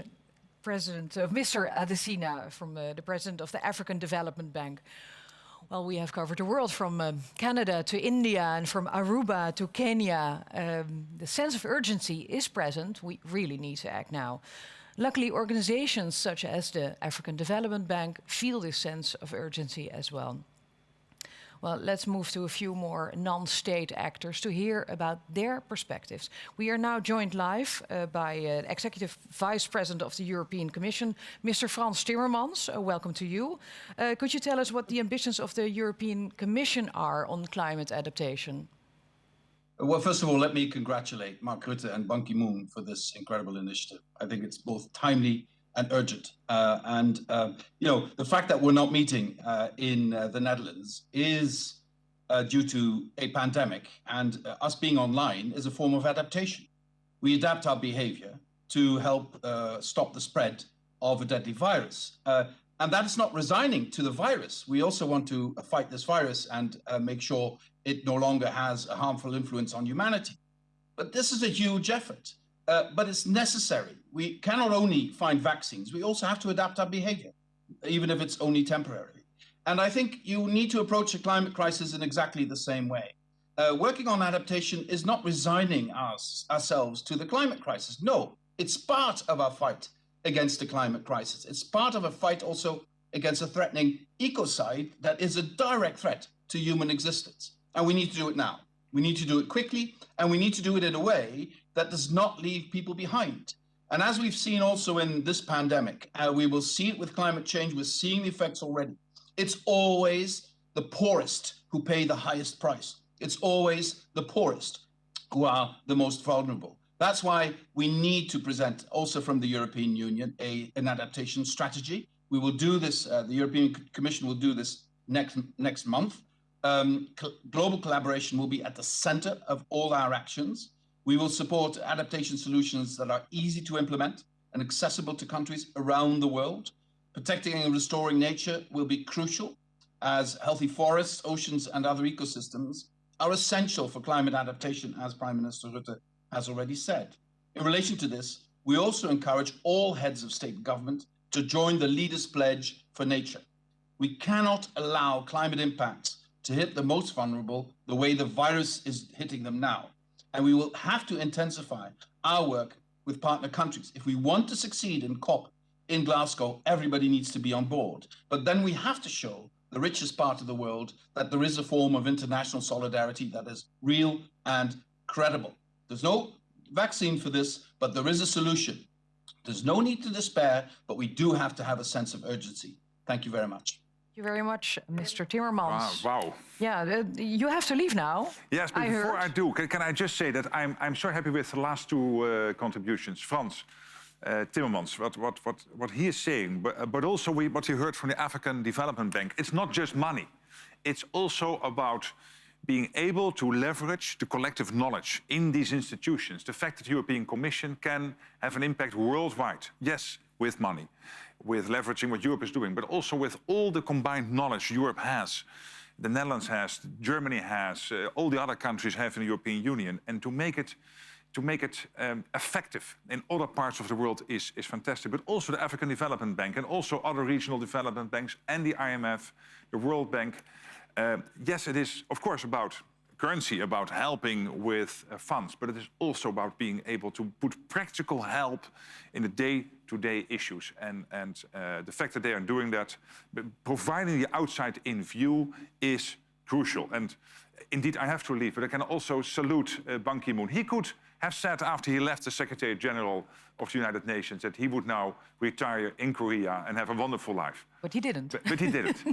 President, Mr. Hasina, from the President of the African Development Bank. Well, we have covered the world from Canada to India and from Aruba to Kenya. The sense of urgency is present. We really need to act now. Luckily, organizations such as the African Development Bank feel this sense of urgency as well. Well, let's move to a few more non-state actors to hear about their perspectives. We are now joined live by Executive Vice President of the European Commission, Mr. Frans Timmermans. Welcome to you. Could you tell us what the ambitions of the European Commission are on climate adaptation? Well, first of all, let me congratulate Mark Rutte and Ban Ki-moon for this incredible initiative. I think it's both timely and urgent. The fact that we're not meeting in the Netherlands is due to a pandemic, and us being online is a form of adaptation. We adapt our behavior to help stop the spread of a deadly virus. And that is not resigning to the virus. We also want to fight this virus and make sure it no longer has a harmful influence on humanity. But this is a huge effort. But it's necessary. We cannot only find vaccines, we also have to adapt our behavior, even if it's only temporary. And I think you need to approach the climate crisis in exactly the same way. Working on adaptation is not resigning ourselves to the climate crisis. No, it's part of our fight against the climate crisis. It's part of a fight also against a threatening ecocide that is a direct threat to human existence. And we need to do it now. We need to do it quickly, and we need to do it in a way that does not leave people behind. And as we've seen also in this pandemic, we will see it with climate change. We're seeing the effects already. It's always the poorest who pay the highest price. It's always the poorest who are the most vulnerable. That's why we need to present also from the European Union an adaptation strategy. We will do this, the European Commission will do this next month. Global collaboration will be at the center of all our actions. We will support adaptation solutions that are easy to implement and accessible to countries around the world. Protecting and restoring nature will be crucial, as healthy forests, oceans, and other ecosystems are essential for climate adaptation, as Prime Minister Rutte has already said. In relation to this, we also encourage all heads of state and government to join the Leaders' Pledge for Nature. We cannot allow climate impacts to hit the most vulnerable the way the virus is hitting them now. And we will have to intensify our work with partner countries. If we want to succeed in COP in Glasgow, everybody needs to be on board. But then we have to show the richest part of the world that there is a form of international solidarity that is real and credible. There's no vaccine for this, but there is a solution. There's no need to despair, but we do have to have a sense of urgency. Thank you very much. Thank you very much, Mr. Timmermans. Wow. Yeah, you have to leave now. Yes, but before I do, can I just say that I'm so happy with the last two contributions. Frans Timmermans, what he is saying, but also what we heard from the African Development Bank. It's not just money. It's also about being able to leverage the collective knowledge in these institutions. The fact that the European Commission can have an impact worldwide. Yes, with money, with leveraging what Europe is doing, but also with all the combined knowledge Europe has, the Netherlands has, Germany has, all the other countries have in the European Union, and to make it effective in other parts of the world is fantastic. But also the African Development Bank and also other regional development banks and the IMF, the World Bank. Yes, it is, of course, about currency, about helping with funds, but it is also about being able to put practical help in the day-to-day issues. And the fact that they are doing that, providing the outside-in view is crucial. And indeed, I have to leave, but I can also salute Ban Ki-moon. He could have said after he left the Secretary General of the United Nations that he would now retire in Korea and have a wonderful life. But he didn't. But he didn't.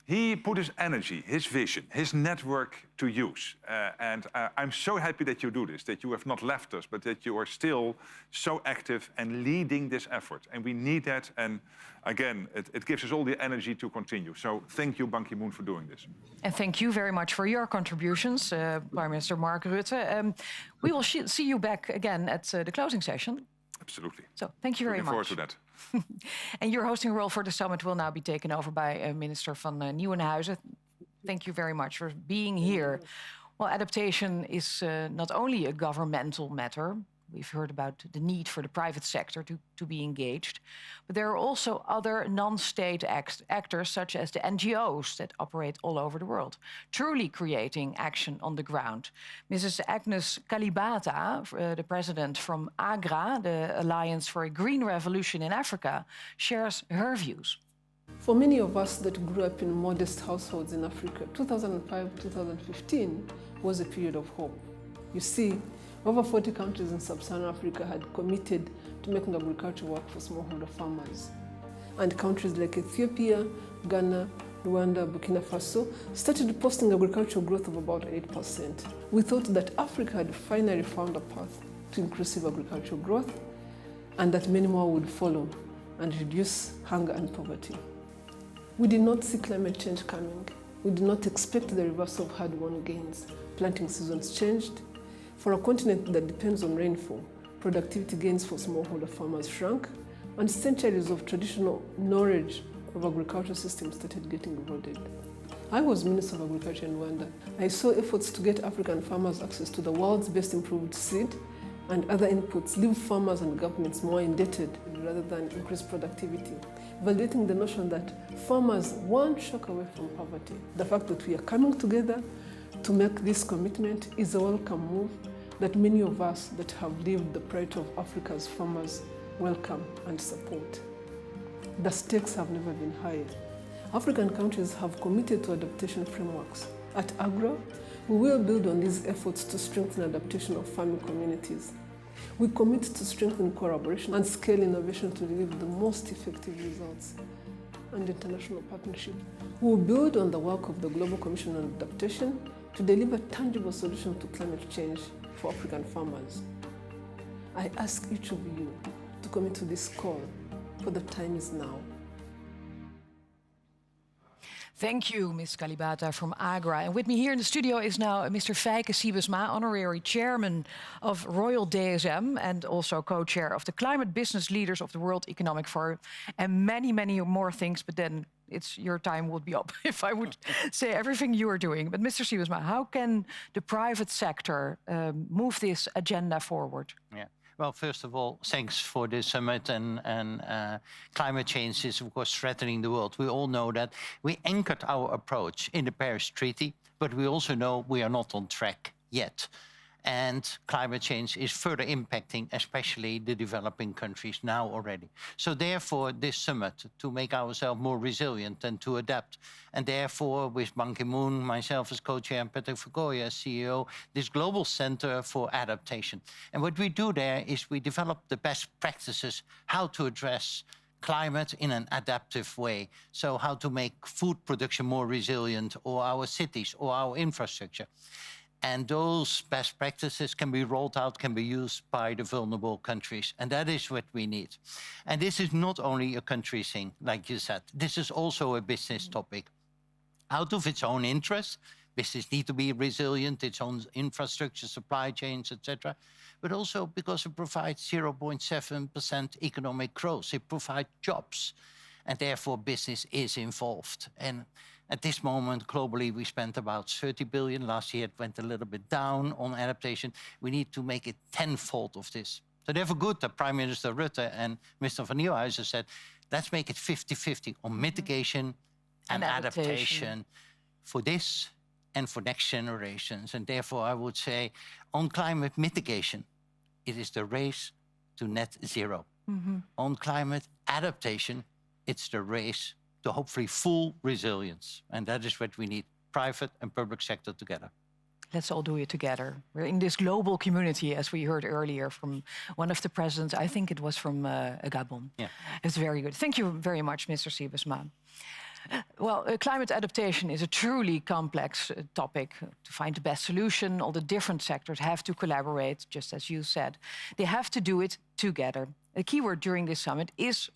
He put his energy, his vision, his network to use. And I'm so happy that you do this, that you have not left us, but that you are still so active and leading this effort. And we need that. And again, it gives us all the energy to continue. So thank you, Ban Ki-moon, for doing this. And thank you very much for your contributions, Prime Minister Mark Rutte. We will see you back again at the closing session. Absolutely. So thank you very much. Looking forward to that. And your hosting role for the summit will now be taken over by Minister van Nieuwenhuizen. Thank you very much for being here. Well, adaptation is not only a governmental matter. We've heard about the need for the private sector to be engaged. But there are also other non-state actors, such as the NGOs that operate all over the world, truly creating action on the ground. Mrs. Agnes Kalibata, the president from AGRA, the Alliance for a Green Revolution in Africa, shares her views. For many of us that grew up in modest households in Africa, 2005-2015 was a period of hope. You see, over 40 countries in sub-Saharan Africa had committed to making agriculture work for smallholder farmers. And countries like Ethiopia, Ghana, Rwanda, Burkina Faso started posting agricultural growth of about 8%. We thought that Africa had finally found a path to inclusive agricultural growth and that many more would follow and reduce hunger and poverty. We did not see climate change coming. We did not expect the reversal of hard-won gains. Planting seasons changed. For a continent that depends on rainfall, productivity gains for smallholder farmers shrank, and centuries of traditional knowledge of agricultural systems started getting eroded. I was Minister of Agriculture in Rwanda. I saw efforts to get African farmers access to the world's best improved seed and other inputs leave farmers and governments more indebted rather than increase productivity, validating the notion that farmers one shock away from poverty. The fact that we are coming together to make this commitment is a welcome move that many of us that have lived the plight of Africa's farmers welcome and support. The stakes have never been higher. African countries have committed to adaptation frameworks. At AGRA, we will build on these efforts to strengthen adaptation of farming communities. We commit to strengthen collaboration and scale innovation to deliver the most effective results. And international partnership. We will build on the work of the Global Commission on Adaptation to deliver tangible solutions to climate change for African farmers. I ask each of you to commit to this call, for the time is now. Thank you, Ms. Kalibata from AGRA. And with me here in the studio is now Mr. Feike Siebesma, Honorary Chairman of Royal DSM and also co-chair of the Climate Business Leaders of the World Economic Forum, and many, many more things, but then your time would be up if I would say everything you are doing. But Mr. Siebesma, how can the private sector move this agenda forward? Yeah. Well, first of all, thanks for this summit, and climate change is, of course, threatening the world. We all know that. We anchored our approach in the Paris Treaty, but we also know we are not on track yet. And climate change is further impacting, especially the developing countries now already. So therefore, this summit, to make ourselves more resilient and to adapt. And therefore, with Ban Ki-moon, myself as co-chair, and Patrick Verkooijen as CEO, this Global Center for Adaptation. And what we do there is we develop the best practices, how to address climate in an adaptive way. So how to make food production more resilient, or our cities, or our infrastructure. And those best practices can be rolled out, can be used by the vulnerable countries. And that is what we need. And this is not only a country thing, like you said. This is also a business topic. Out of its own interest, business needs to be resilient, its own infrastructure, supply chains, etc. But also because it provides 0.7% economic growth. It provides jobs. And therefore, business is involved. And at this moment, globally, we spent about 30 billion. Last year, it went a little bit down on adaptation. We need to make it tenfold of this. So therefore, good that Prime Minister Rutte and Mr. Van Nieuwhuizen said, let's make it 50-50 on mitigation and adaptation for this and for next generations. And therefore, I would say, on climate mitigation, it is the race to net zero. On climate adaptation, it's the race to hopefully full resilience. And that is what we need, private and public sector together. Let's all do it together. We're in this global community, as we heard earlier from one of the presidents. I think it was from Gabon. Yeah. It's very good. Thank you very much, Mr. Siebesma. Well, climate adaptation is a truly complex topic. To find the best solution, all the different sectors have to collaborate, just as you said. They have to do it together. The key word during this summit is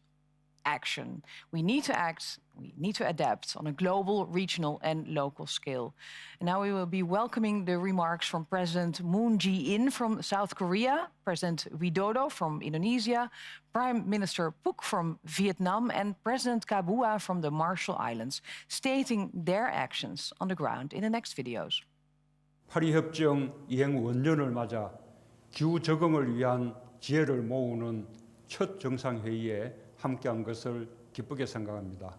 action. We need to act, we need to adapt on a global, regional and local scale. And now we will be welcoming the remarks from President Moon Jae-in from South Korea, President Widodo from Indonesia, Prime Minister Phuc from Vietnam and President Kabua from the Marshall Islands, stating their actions on the ground in the next videos. 파리협정 이행 원년을 맞아 기후 적응을 위한 지혜를 모으는 첫 정상회의에 함께한 것을 기쁘게 생각합니다.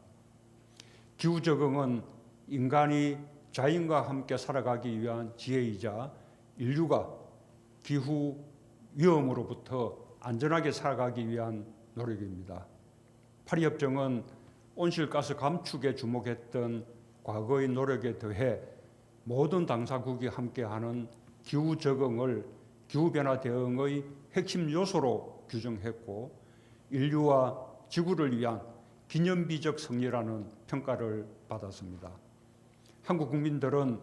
기후 적응은 인간이 자연과 함께 살아가기 위한 지혜이자 인류가 기후 위험으로부터 안전하게 살아가기 위한 노력입니다. 파리협정은 온실가스 감축에 주목했던 과거의 노력에 더해 모든 당사국이 함께하는 기후 적응을 기후변화 대응의 핵심 요소로 규정했고 인류와 지구를 위한 기념비적 승리라는 평가를 받았습니다. 한국 국민들은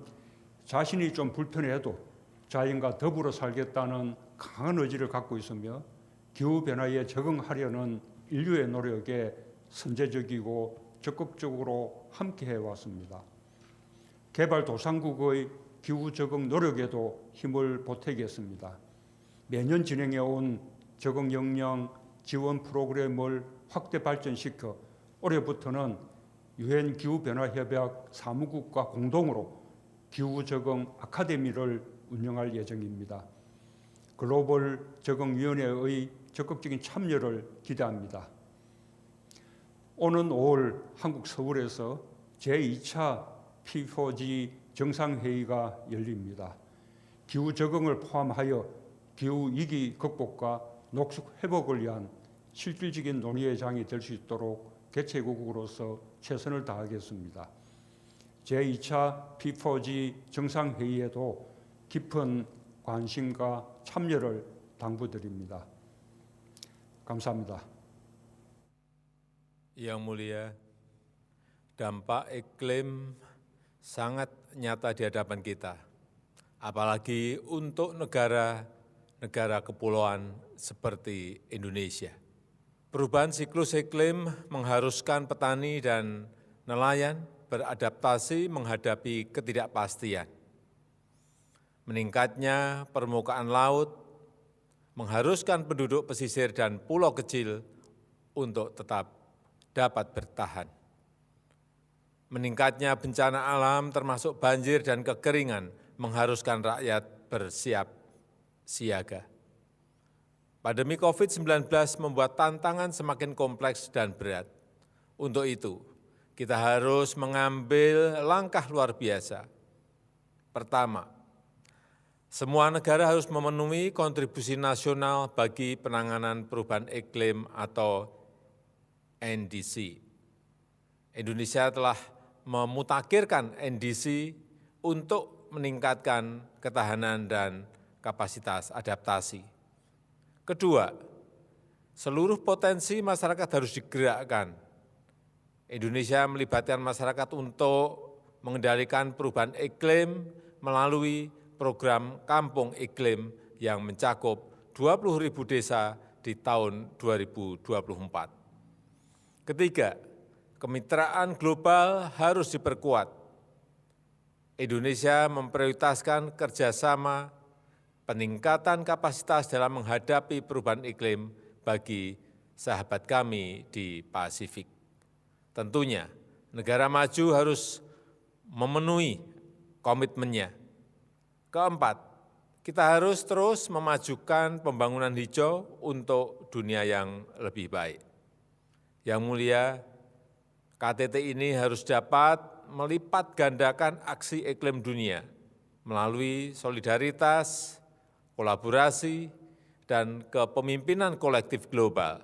자신이 좀 불편해도 자연과 더불어 살겠다는 강한 의지를 갖고 있으며 기후변화에 적응하려는 인류의 노력에 선제적이고 적극적으로 함께해 왔습니다. 개발도상국의 기후 적응 노력에도 힘을 보태겠습니다. 매년 진행해온 적응 역량 지원 프로그램을 확대 발전시켜 올해부터는 유엔 기후변화협약 사무국과 공동으로 기후 적응 아카데미를 운영할 예정입니다. 글로벌 적응위원회의 적극적인 참여를 기대합니다. 오는 5월 한국 서울에서 제2차 P4G 정상회의가 열립니다. 기후 적응을 포함하여 기후 위기 극복과 녹색 회복을 위한 실질적인 논의의 장이 될 수 있도록 개최국으로서 최선을 다하겠습니다. 제2차 P4G 정상회의에도 깊은 관심과 참여를 당부드립니다. 감사합니다. Yang mulia, dampak iklim sangat nyata di hadapan kita, apalagi untuk negara kepulauan seperti Indonesia. Perubahan siklus iklim mengharuskan petani dan nelayan beradaptasi menghadapi ketidakpastian. Meningkatnya permukaan laut mengharuskan penduduk pesisir dan pulau kecil untuk tetap dapat bertahan. Meningkatnya bencana alam termasuk banjir dan kekeringan mengharuskan rakyat bersiap siaga. Pandemi COVID-19 membuat tantangan semakin kompleks dan berat. Untuk itu, kita harus mengambil langkah luar biasa. Pertama, semua negara harus memenuhi kontribusi nasional bagi penanganan perubahan iklim atau NDC. Indonesia telah memutakhirkan NDC untuk meningkatkan ketahanan dan kapasitas adaptasi. Kedua, seluruh potensi masyarakat harus digerakkan. Indonesia melibatkan masyarakat untuk mengendalikan perubahan iklim melalui program Kampung Iklim yang mencakup 20.000 desa di tahun 2024. Ketiga, kemitraan global harus diperkuat. Indonesia memprioritaskan kerjasama peningkatan kapasitas dalam menghadapi perubahan iklim bagi sahabat kami di Pasifik. Tentunya, negara maju harus memenuhi komitmennya. Keempat, kita harus terus memajukan pembangunan hijau untuk dunia yang lebih baik. Yang mulia, KTT ini harus dapat melipat gandakan aksi iklim dunia melalui solidaritas, kolaborasi, dan kepemimpinan kolektif global,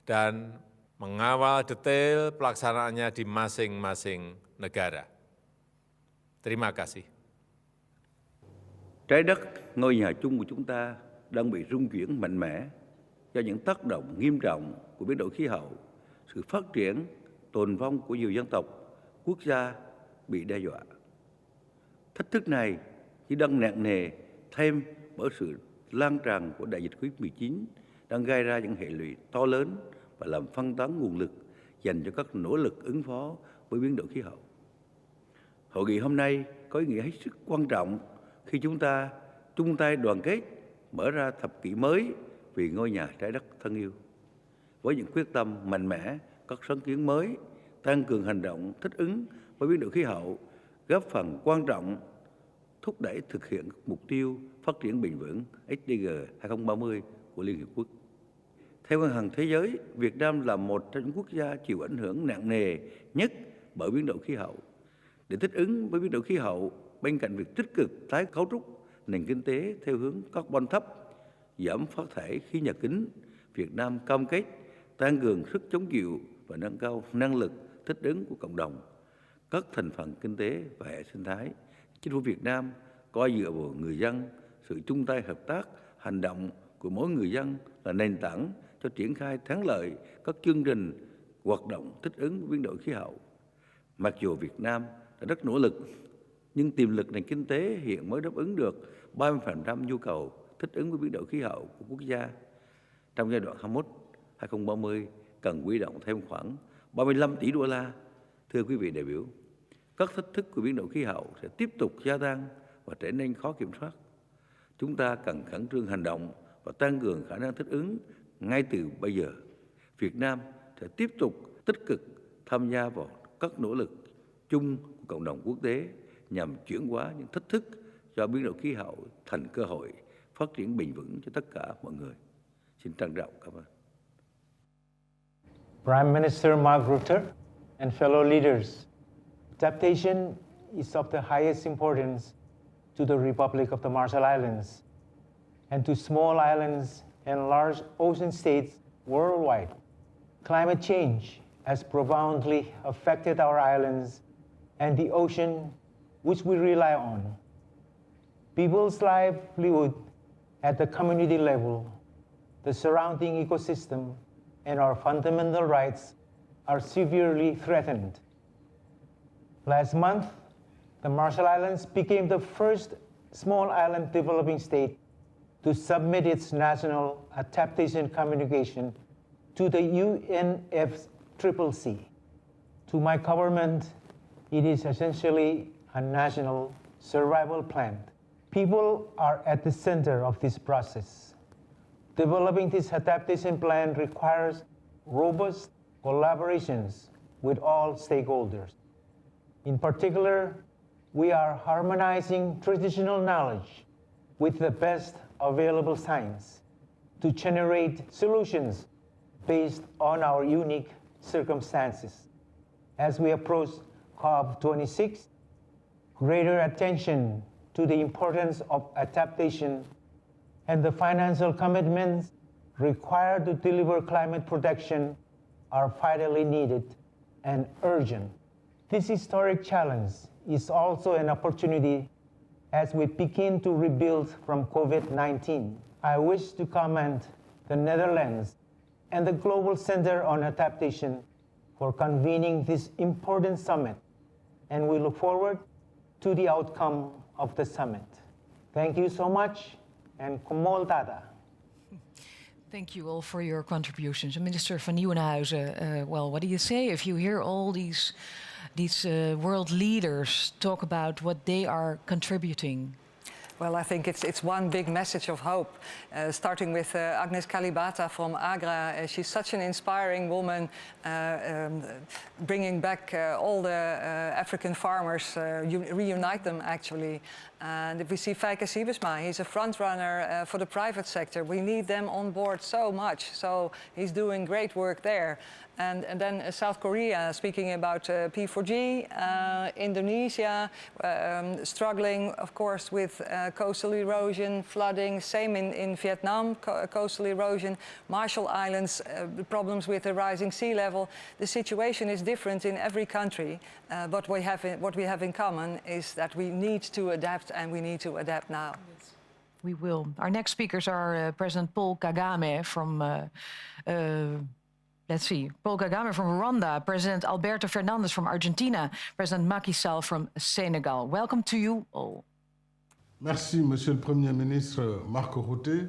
dan mengawal detail pelaksanaannya di masing-masing negara. Terima kasih. Trái đất, ngôi nhà chung của chúng ta, đang bị rung chuyển mạnh mẽ do những tác động nghiêm trọng của biến đổi khí hậu, sự phát triển, tồn vong của nhiều dân tộc, quốc gia bị đe dọa. Thách thức này chỉ đang nặng nề thêm bởi sự lan tràn của đại dịch COVID-19 đang gây ra những hệ lụy to lớn và làm phân tán nguồn lực dành cho các nỗ lực ứng phó với biến đổi khí hậu. Hội nghị hôm nay có ý nghĩa hết sức quan trọng khi chúng ta chung tay đoàn kết mở ra thập kỷ mới vì ngôi nhà trái đất thân yêu. Với những quyết tâm mạnh mẽ, các sáng kiến mới, tăng cường hành động thích ứng với biến đổi khí hậu, góp phần quan trọng thúc đẩy thực hiện mục tiêu phát triển bền vững SDG 2030 của Liên Hiệp Quốc. Theo Ngân hàng Thế giới, Việt Nam là một trong những quốc gia chịu ảnh hưởng nặng nề nhất bởi biến đổi khí hậu. Để thích ứng với biến đổi khí hậu, bên cạnh việc tích cực tái cấu trúc nền kinh tế theo hướng carbon thấp, giảm phát thải khí nhà kính, Việt Nam cam kết tăng cường sức chống chịu và nâng cao năng lực thích ứng của cộng đồng, các thành phần kinh tế và hệ sinh thái. Chính phủ Việt Nam coi dựa vào người dân, sự chung tay hợp tác, hành động của mỗi người dân là nền tảng cho triển khai thắng lợi các chương trình hoạt động thích ứng với biến đổi khí hậu. Mặc dù Việt Nam đã rất nỗ lực, nhưng tiềm lực nền kinh tế hiện mới đáp ứng được 30% nhu cầu thích ứng với biến đổi khí hậu của quốc gia. Trong giai đoạn 2021-2030 cần huy động thêm khoảng 35 tỷ đô la. Thưa quý vị đại biểu, các thách thức của biến đổi khí hậu sẽ tiếp tục gia tăng và trở nên khó kiểm soát. Chúng ta cần khẩn trương hành động và tăng cường khả năng thích ứng ngay từ bây giờ. Việt Nam sẽ tiếp tục tích cực tham gia vào các nỗ lực chung của cộng đồng quốc tế nhằm chuyển hóa những thách thức do biến đổi khí hậu thành cơ hội phát triển bền vững cho tất cả mọi người. Xin trân trọng cảm ơn. Prime Minister Mark Rutte and fellow leaders, adaptation is of the highest importance to the Republic of the Marshall Islands and to small islands and large ocean states worldwide. Climate change has profoundly affected our islands and the ocean which we rely on. People's livelihood at the community level, the surrounding ecosystem, and our fundamental rights are severely threatened. Last month, the Marshall Islands became the first small island developing state to submit its national adaptation communication to the UNFCCC. To my government, it is essentially a national survival plan. People are at the center of this process. Developing this adaptation plan requires robust collaborations with all stakeholders. In particular, we are harmonizing traditional knowledge with the best available science to generate solutions based on our unique circumstances. As we approach COP26, greater attention to the importance of adaptation and the financial commitments required to deliver climate protection are vitally needed and urgent. This historic challenge is also an opportunity as we begin to rebuild from COVID-19. I wish to commend the Netherlands and the Global Center on Adaptation for convening this important summit, and we look forward to the outcome of the summit. Thank you so much, and komol tata. Thank you all for your contributions. Minister van Nieuwenhuizen, well, what do you say if you hear all these world leaders talk about what they are contributing? Well, I think it's one big message of hope, starting with Agnes Kalibata from AGRA. She's such an inspiring woman, bringing back all the African farmers, reunite them actually. And if we see Feike Siebesma, he's a front runner for the private sector. We need them on board so much, so he's doing great work there. And then South Korea, speaking about P4G, Indonesia, struggling, of course, with coastal erosion, flooding, same in Vietnam, coastal erosion, Marshall Islands, problems with the rising sea level. The situation is different in every country, but what we have in common is that we need to adapt, and we need to adapt now. Yes, we will. Our next speakers are President Paul Kagame from Paul Kagame from Rwanda, President Alberto Fernandez from Argentina, President Macky Sall from Senegal. Welcome to you all. Merci, Monsieur le Premier ministre Mark Rutte,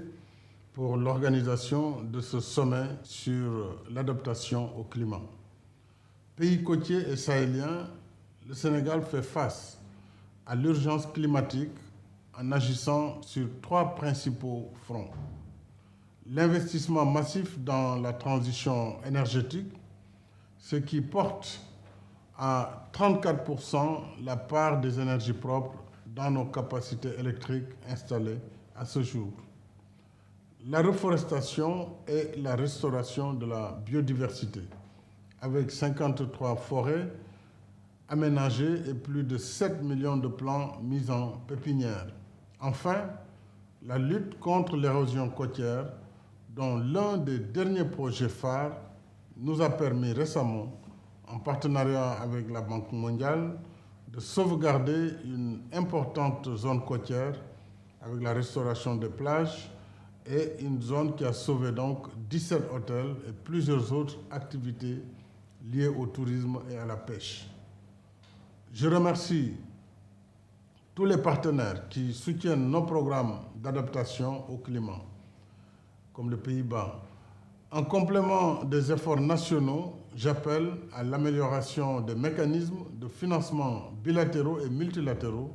pour l'organisation de ce sommet sur l'adaptation au climat. Pays côtier et sahélien, le Sénégal fait face à l'urgence climatique en agissant sur 3 principaux fronts. L'investissement massif dans la transition énergétique, ce qui porte à 34% la part des énergies propres dans nos capacités électriques installées à ce jour. La reforestation et la restauration de la biodiversité, avec 53 forêts aménagées et plus de 7 millions de plants mis en pépinière. Enfin, la lutte contre l'érosion côtière, dont l'un des derniers projets phares nous a permis récemment, en partenariat avec la Banque mondiale, de sauvegarder une importante zone côtière avec la restauration des plages et une zone qui a sauvé donc 17 hôtels et plusieurs autres activités liées au tourisme et à la pêche. Je remercie tous les partenaires qui soutiennent nos programmes d'adaptation au climat, comme les Pays-Bas. En complément des efforts nationaux, j'appelle à l'amélioration des mécanismes de financement bilatéraux et multilatéraux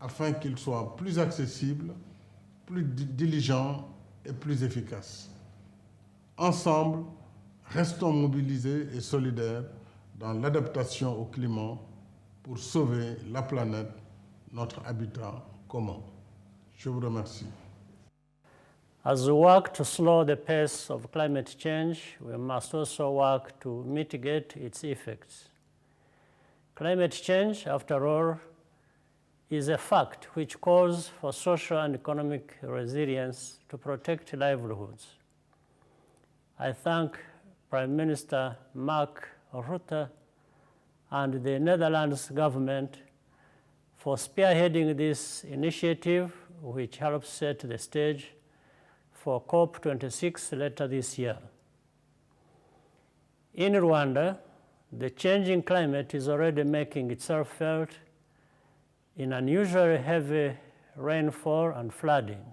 afin qu'ils soient plus accessibles, plus diligents et plus efficaces. Ensemble, restons mobilisés et solidaires dans l'adaptation au climat pour sauver la planète, notre habitat commun. Je vous remercie. As we work to slow the pace of climate change, we must also work to mitigate its effects. Climate change, after all, is a fact which calls for social and economic resilience to protect livelihoods. I thank Prime Minister Mark Rutte and the Netherlands government for spearheading this initiative, which helps set the stage for COP26 later this year. In Rwanda, the changing climate is already making itself felt in unusually heavy rainfall and flooding.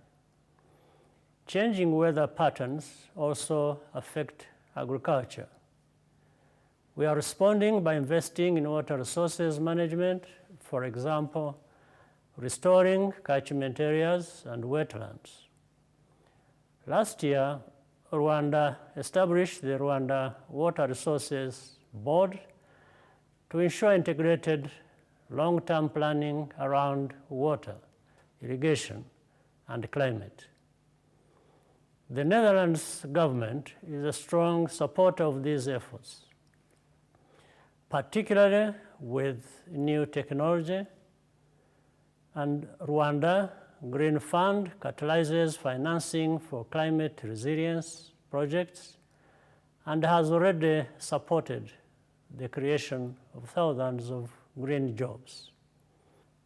Changing weather patterns also affect agriculture. We are responding by investing in water resources management, for example, restoring catchment areas and wetlands. Last year, Rwanda established the Rwanda Water Resources Board to ensure integrated long-term planning around water, irrigation, and climate. The Netherlands government is a strong supporter of these efforts, particularly with new technology, and Rwanda Green Fund catalyzes financing for climate resilience projects and has already supported the creation of thousands of green jobs.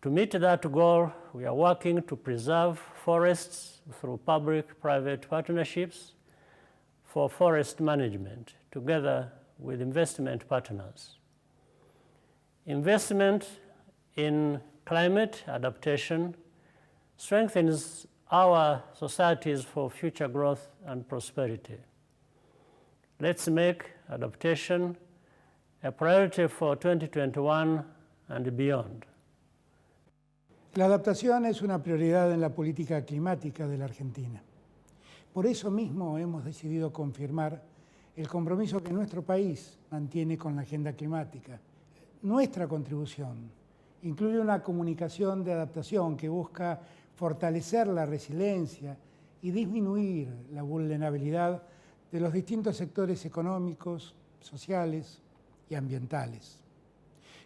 To meet that goal, we are working to preserve forests through public-private partnerships for forest management, together with investment partners. Investment in climate adaptation strengthens our societies for future growth and prosperity. Let's make adaptation a priority for 2021 and beyond. La adaptación es una prioridad en la política climática de la Argentina. Por eso mismo hemos decidido confirmar el compromiso que nuestro país mantiene con la agenda climática. Nuestra contribución incluye una comunicación de adaptación que busca fortalecer la resiliencia y disminuir la vulnerabilidad de los distintos sectores económicos, sociales y ambientales.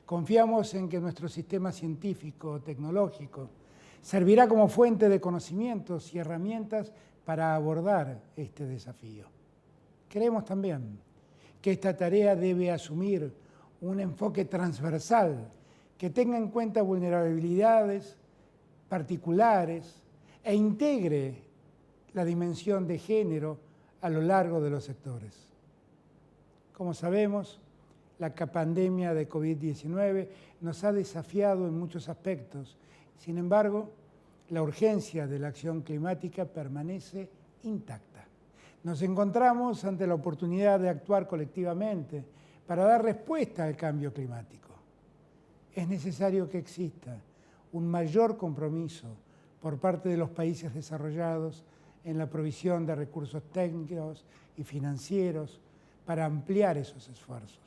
Confiamos en que nuestro sistema científico, tecnológico, servirá como fuente de conocimientos y herramientas para abordar este desafío. Creemos también que esta tarea debe asumir un enfoque transversal que tenga en cuenta vulnerabilidades particulares e integre la dimensión de género a lo largo de los sectores. Como sabemos, la pandemia de COVID-19 nos ha desafiado en muchos aspectos. Sin embargo, la urgencia de la acción climática permanece intacta. Nos encontramos ante la oportunidad de actuar colectivamente para dar respuesta al cambio climático. Es necesario que exista un mayor compromiso por parte de los países desarrollados en la provisión de recursos técnicos y financieros para ampliar esos esfuerzos.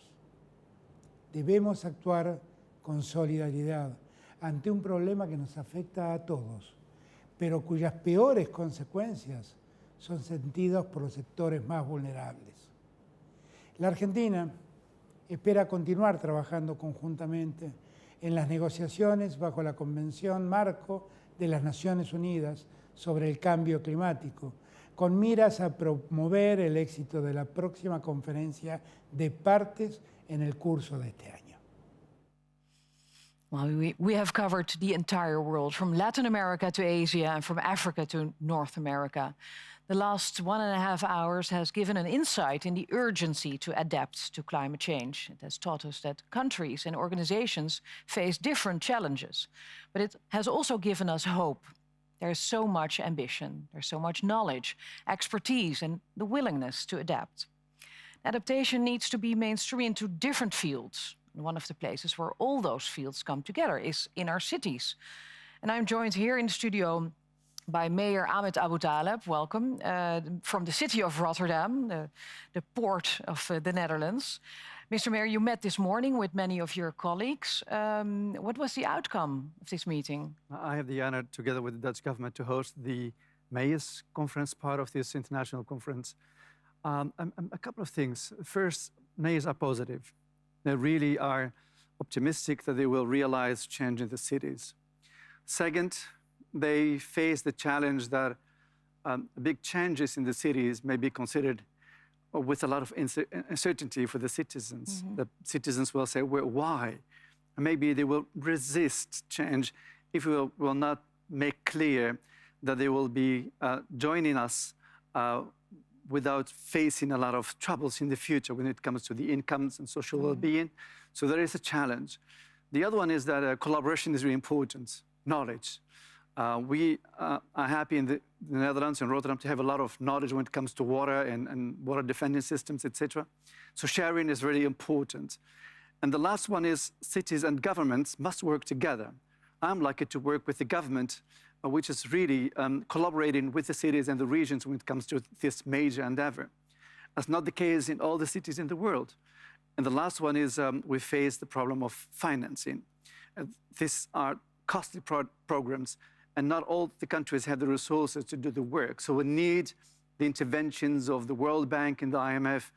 Debemos actuar con solidaridad, ante un problema que nos afecta a todos, pero cuyas peores consecuencias son sentidas por los sectores más vulnerables. La Argentina espera continuar trabajando conjuntamente en las negociaciones bajo la Convención Marco de las Naciones Unidas sobre el Cambio Climático, con miras a promover el éxito de la próxima conferencia de partes en el curso de este año. Well, we have covered the entire world, from Latin America to Asia and from Africa to North America. The last 1.5 hours has given an insight in the urgency to adapt to climate change. It has taught us that countries and organizations face different challenges, but it has also given us hope. There's so much ambition, there's so much knowledge, expertise, and the willingness to adapt. Adaptation needs to be mainstream into different fields. And one of the places where all those fields come together is in our cities. And I'm joined here in the studio by Mayor Ahmed Abu Taleb, welcome, from the city of Rotterdam, the port of the Netherlands. Mr. Mayor, you met this morning with many of your colleagues. What was the outcome of this meeting? I have the honor, together with the Dutch government, to host the Mayors Conference, part of this international conference. A couple of things. First, mayors are positive. They really are optimistic that they will realize change in the cities. Second, they face the challenge that big changes in the cities may be considered with a lot of uncertainty for the citizens. The citizens will say, well, why? And maybe they will resist change if we will not make clear that they will be joining us without facing a lot of troubles in the future when it comes to the incomes and social well-being. So there is a challenge. The other one is that collaboration is really important, knowledge. We are happy in the Netherlands and Rotterdam to have a lot of knowledge when it comes to water and water defending systems, etc. So sharing is really important. And the last one is cities and governments must work together. I'm lucky to work with the government, which is really collaborating with the cities and the regions when it comes to this major endeavor. That's not the case in all the cities in the world. And the last one is we face the problem of financing. These are costly programs, and not all the countries have the resources to do the work. So we need the interventions of the World Bank and the IMF.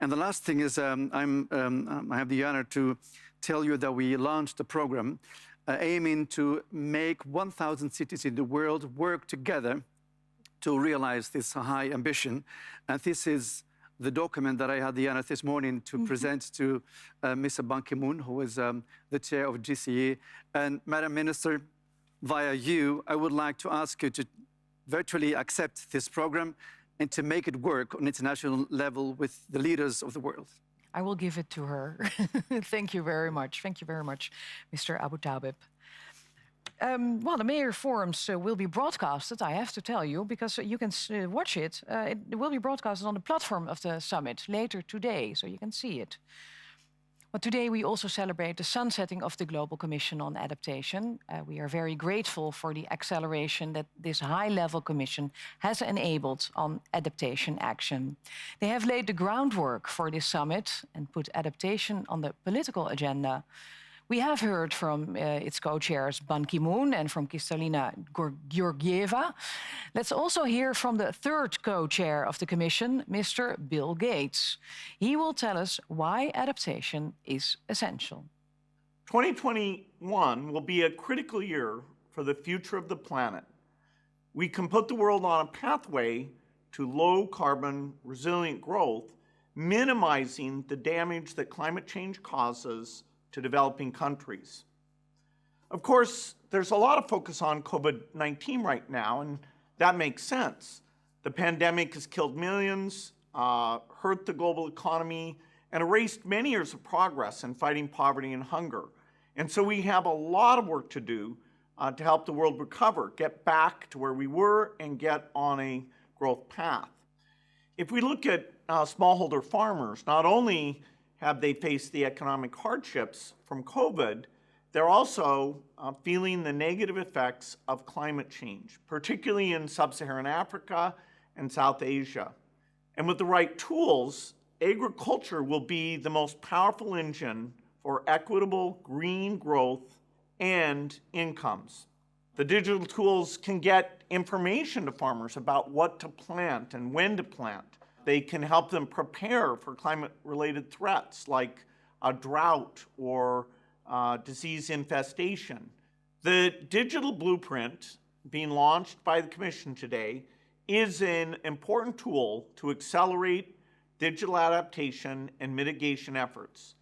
And the last thing is I have the honor to tell you that we launched a program aiming to make 1,000 cities in the world work together to realize this high ambition. And this is the document that I had the honor this morning to present to Mr. Ban Ki-moon, who is the chair of GCE. And Madam Minister, via you, I would like to ask you to virtually accept this program and to make it work on international level with the leaders of the world. I will give it to her. Thank you very much. Thank you very much, Mr. Abu Taleb. Well, the mayor forums will be broadcasted, I have to tell you, because you can watch it. It will be broadcasted on the platform of the summit later today, so you can see it. But today we also celebrate the sunsetting of the Global Commission on Adaptation. We are very grateful for the acceleration that this high-level commission has enabled on adaptation action. They have laid the groundwork for this summit and put adaptation on the political agenda. We have heard from its co-chairs Ban Ki-moon and from Kristalina Georgieva. Let's also hear from the third co-chair of the Commission, Mr. Bill Gates. He will tell us why adaptation is essential. 2021 will be a critical year for the future of the planet. We can put the world on a pathway to low-carbon, resilient growth, minimizing the damage that climate change causes to developing countries. Of course, there's a lot of focus on COVID-19 right now, and that makes sense. The pandemic has killed millions, hurt the global economy, and erased many years of progress in fighting poverty and hunger. And so we have a lot of work to do to help the world recover, get back to where we were, and get on a growth path. If we look at smallholder farmers, not only have they faced the economic hardships from COVID, they're also feeling the negative effects of climate change, particularly in sub-Saharan Africa and South Asia. And with the right tools, agriculture will be the most powerful engine for equitable green growth and incomes. The digital tools can get information to farmers about what to plant and when to plant. They can help them prepare for climate-related threats like a drought or disease infestation. The digital blueprint being launched by the Commission today is an important tool to accelerate digital adaptation and mitigation efforts.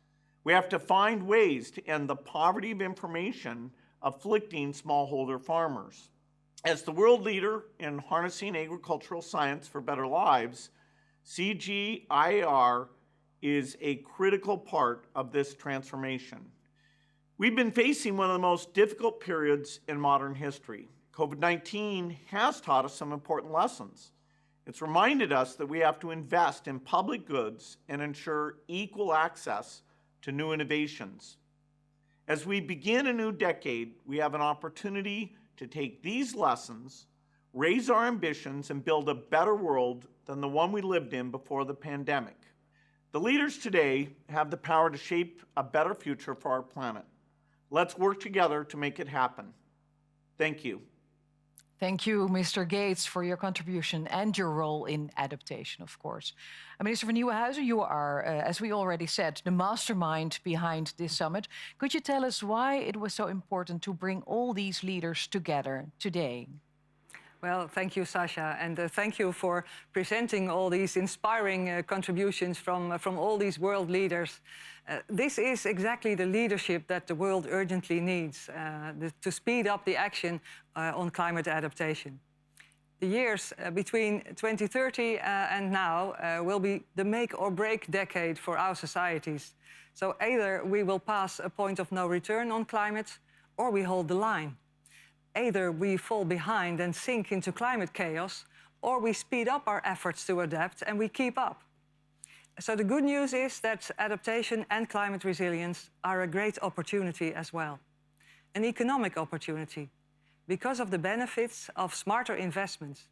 We have to find ways to end the poverty of information afflicting smallholder farmers. As the world leader in harnessing agricultural science for better lives, CGIAR is a critical part of this transformation. We've been facing one of the most difficult periods in modern history. COVID-19 has taught us some important lessons. It's reminded us that we have to invest in public goods and ensure equal access to new innovations. As we begin a new decade, we have an opportunity to take these lessons, raise our ambitions, and build a better world than the one we lived in before the pandemic. The leaders today have the power to shape a better future for our planet. Let's work together to make it happen. Thank you. Thank you, Mr. Gates, for your contribution and your role in adaptation, of course. Minister van Nieuwenhuizen, you are, as we already said, the mastermind behind this summit. Could you tell us why it was so important to bring all these leaders together today? Well, thank you, Sasha, and thank you for presenting all these inspiring contributions from all these world leaders. This is exactly the leadership that the world urgently needs to speed up the action on climate adaptation. The years between 2030 and now will be the make or break decade for our societies. So either we will pass a point of no return on climate, or we hold the line. Either we fall behind and sink into climate chaos, or we speed up our efforts to adapt and we keep up. So the good news is that adaptation and climate resilience are a great opportunity as well. An economic opportunity, because of the benefits of smarter investments.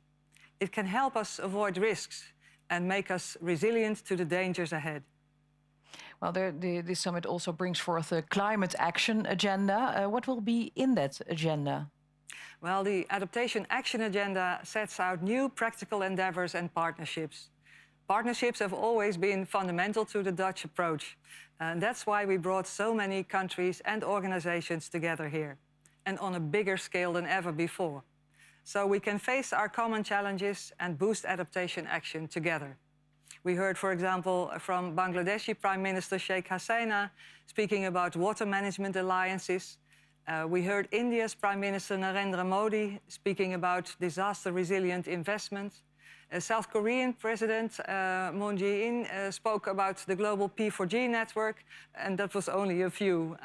It can help us avoid risks and make us resilient to the dangers ahead. Well, this summit also brings forth a Climate Action Agenda. What will be in that agenda? Well, the Adaptation Action Agenda sets out new practical endeavours and partnerships. Partnerships have always been fundamental to the Dutch approach. And that's why we brought so many countries and organizations together here, and on a bigger scale than ever before. So we can face our common challenges and boost adaptation action together. We heard, for example, from Bangladeshi Prime Minister Sheikh Hasina speaking about water management alliances. We heard India's Prime Minister Narendra Modi speaking about disaster-resilient investment. South Korean President Moon Jae-in spoke about the global P4G network, and that was only a few.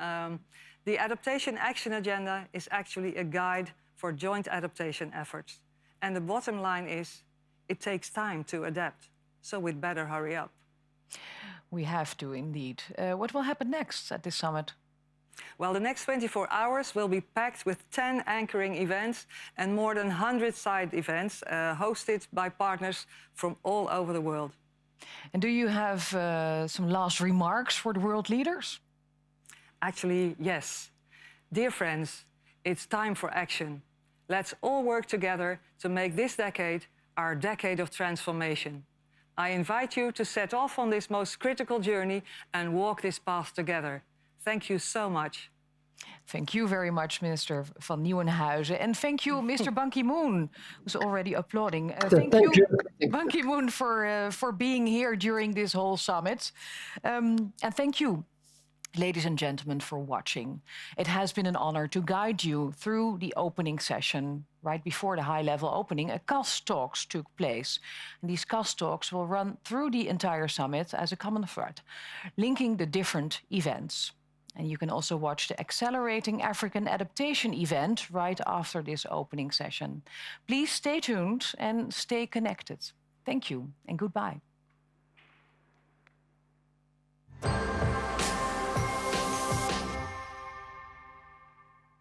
The Adaptation Action Agenda is actually a guide for joint adaptation efforts. And the bottom line is, it takes time to adapt, so we'd better hurry up. We have to, indeed. What will happen next at this summit? Well, the next 24 hours will be packed with 10 anchoring events and more than 100 side events hosted by partners from all over the world. And do you have some last remarks for the world leaders? Actually, yes. Dear friends, it's time for action. Let's all work together to make this decade our decade of transformation. I invite you to set off on this most critical journey and walk this path together. Thank you so much. Thank you very much, Minister van Nieuwenhuizen. And thank you, Mr. Ban Ki-moon, who's already applauding. Thank you, Ban Ki-moon, for being here during this whole summit. And thank you, ladies and gentlemen, for watching. It has been an honor to guide you through the opening session. Right before the high-level opening, a CAS talks took place. And these CAS talks will run through the entire summit as a common thread, linking the different events. And you can also watch the Accelerating African Adaptation event right after this opening session. Please stay tuned and stay connected. Thank you and goodbye.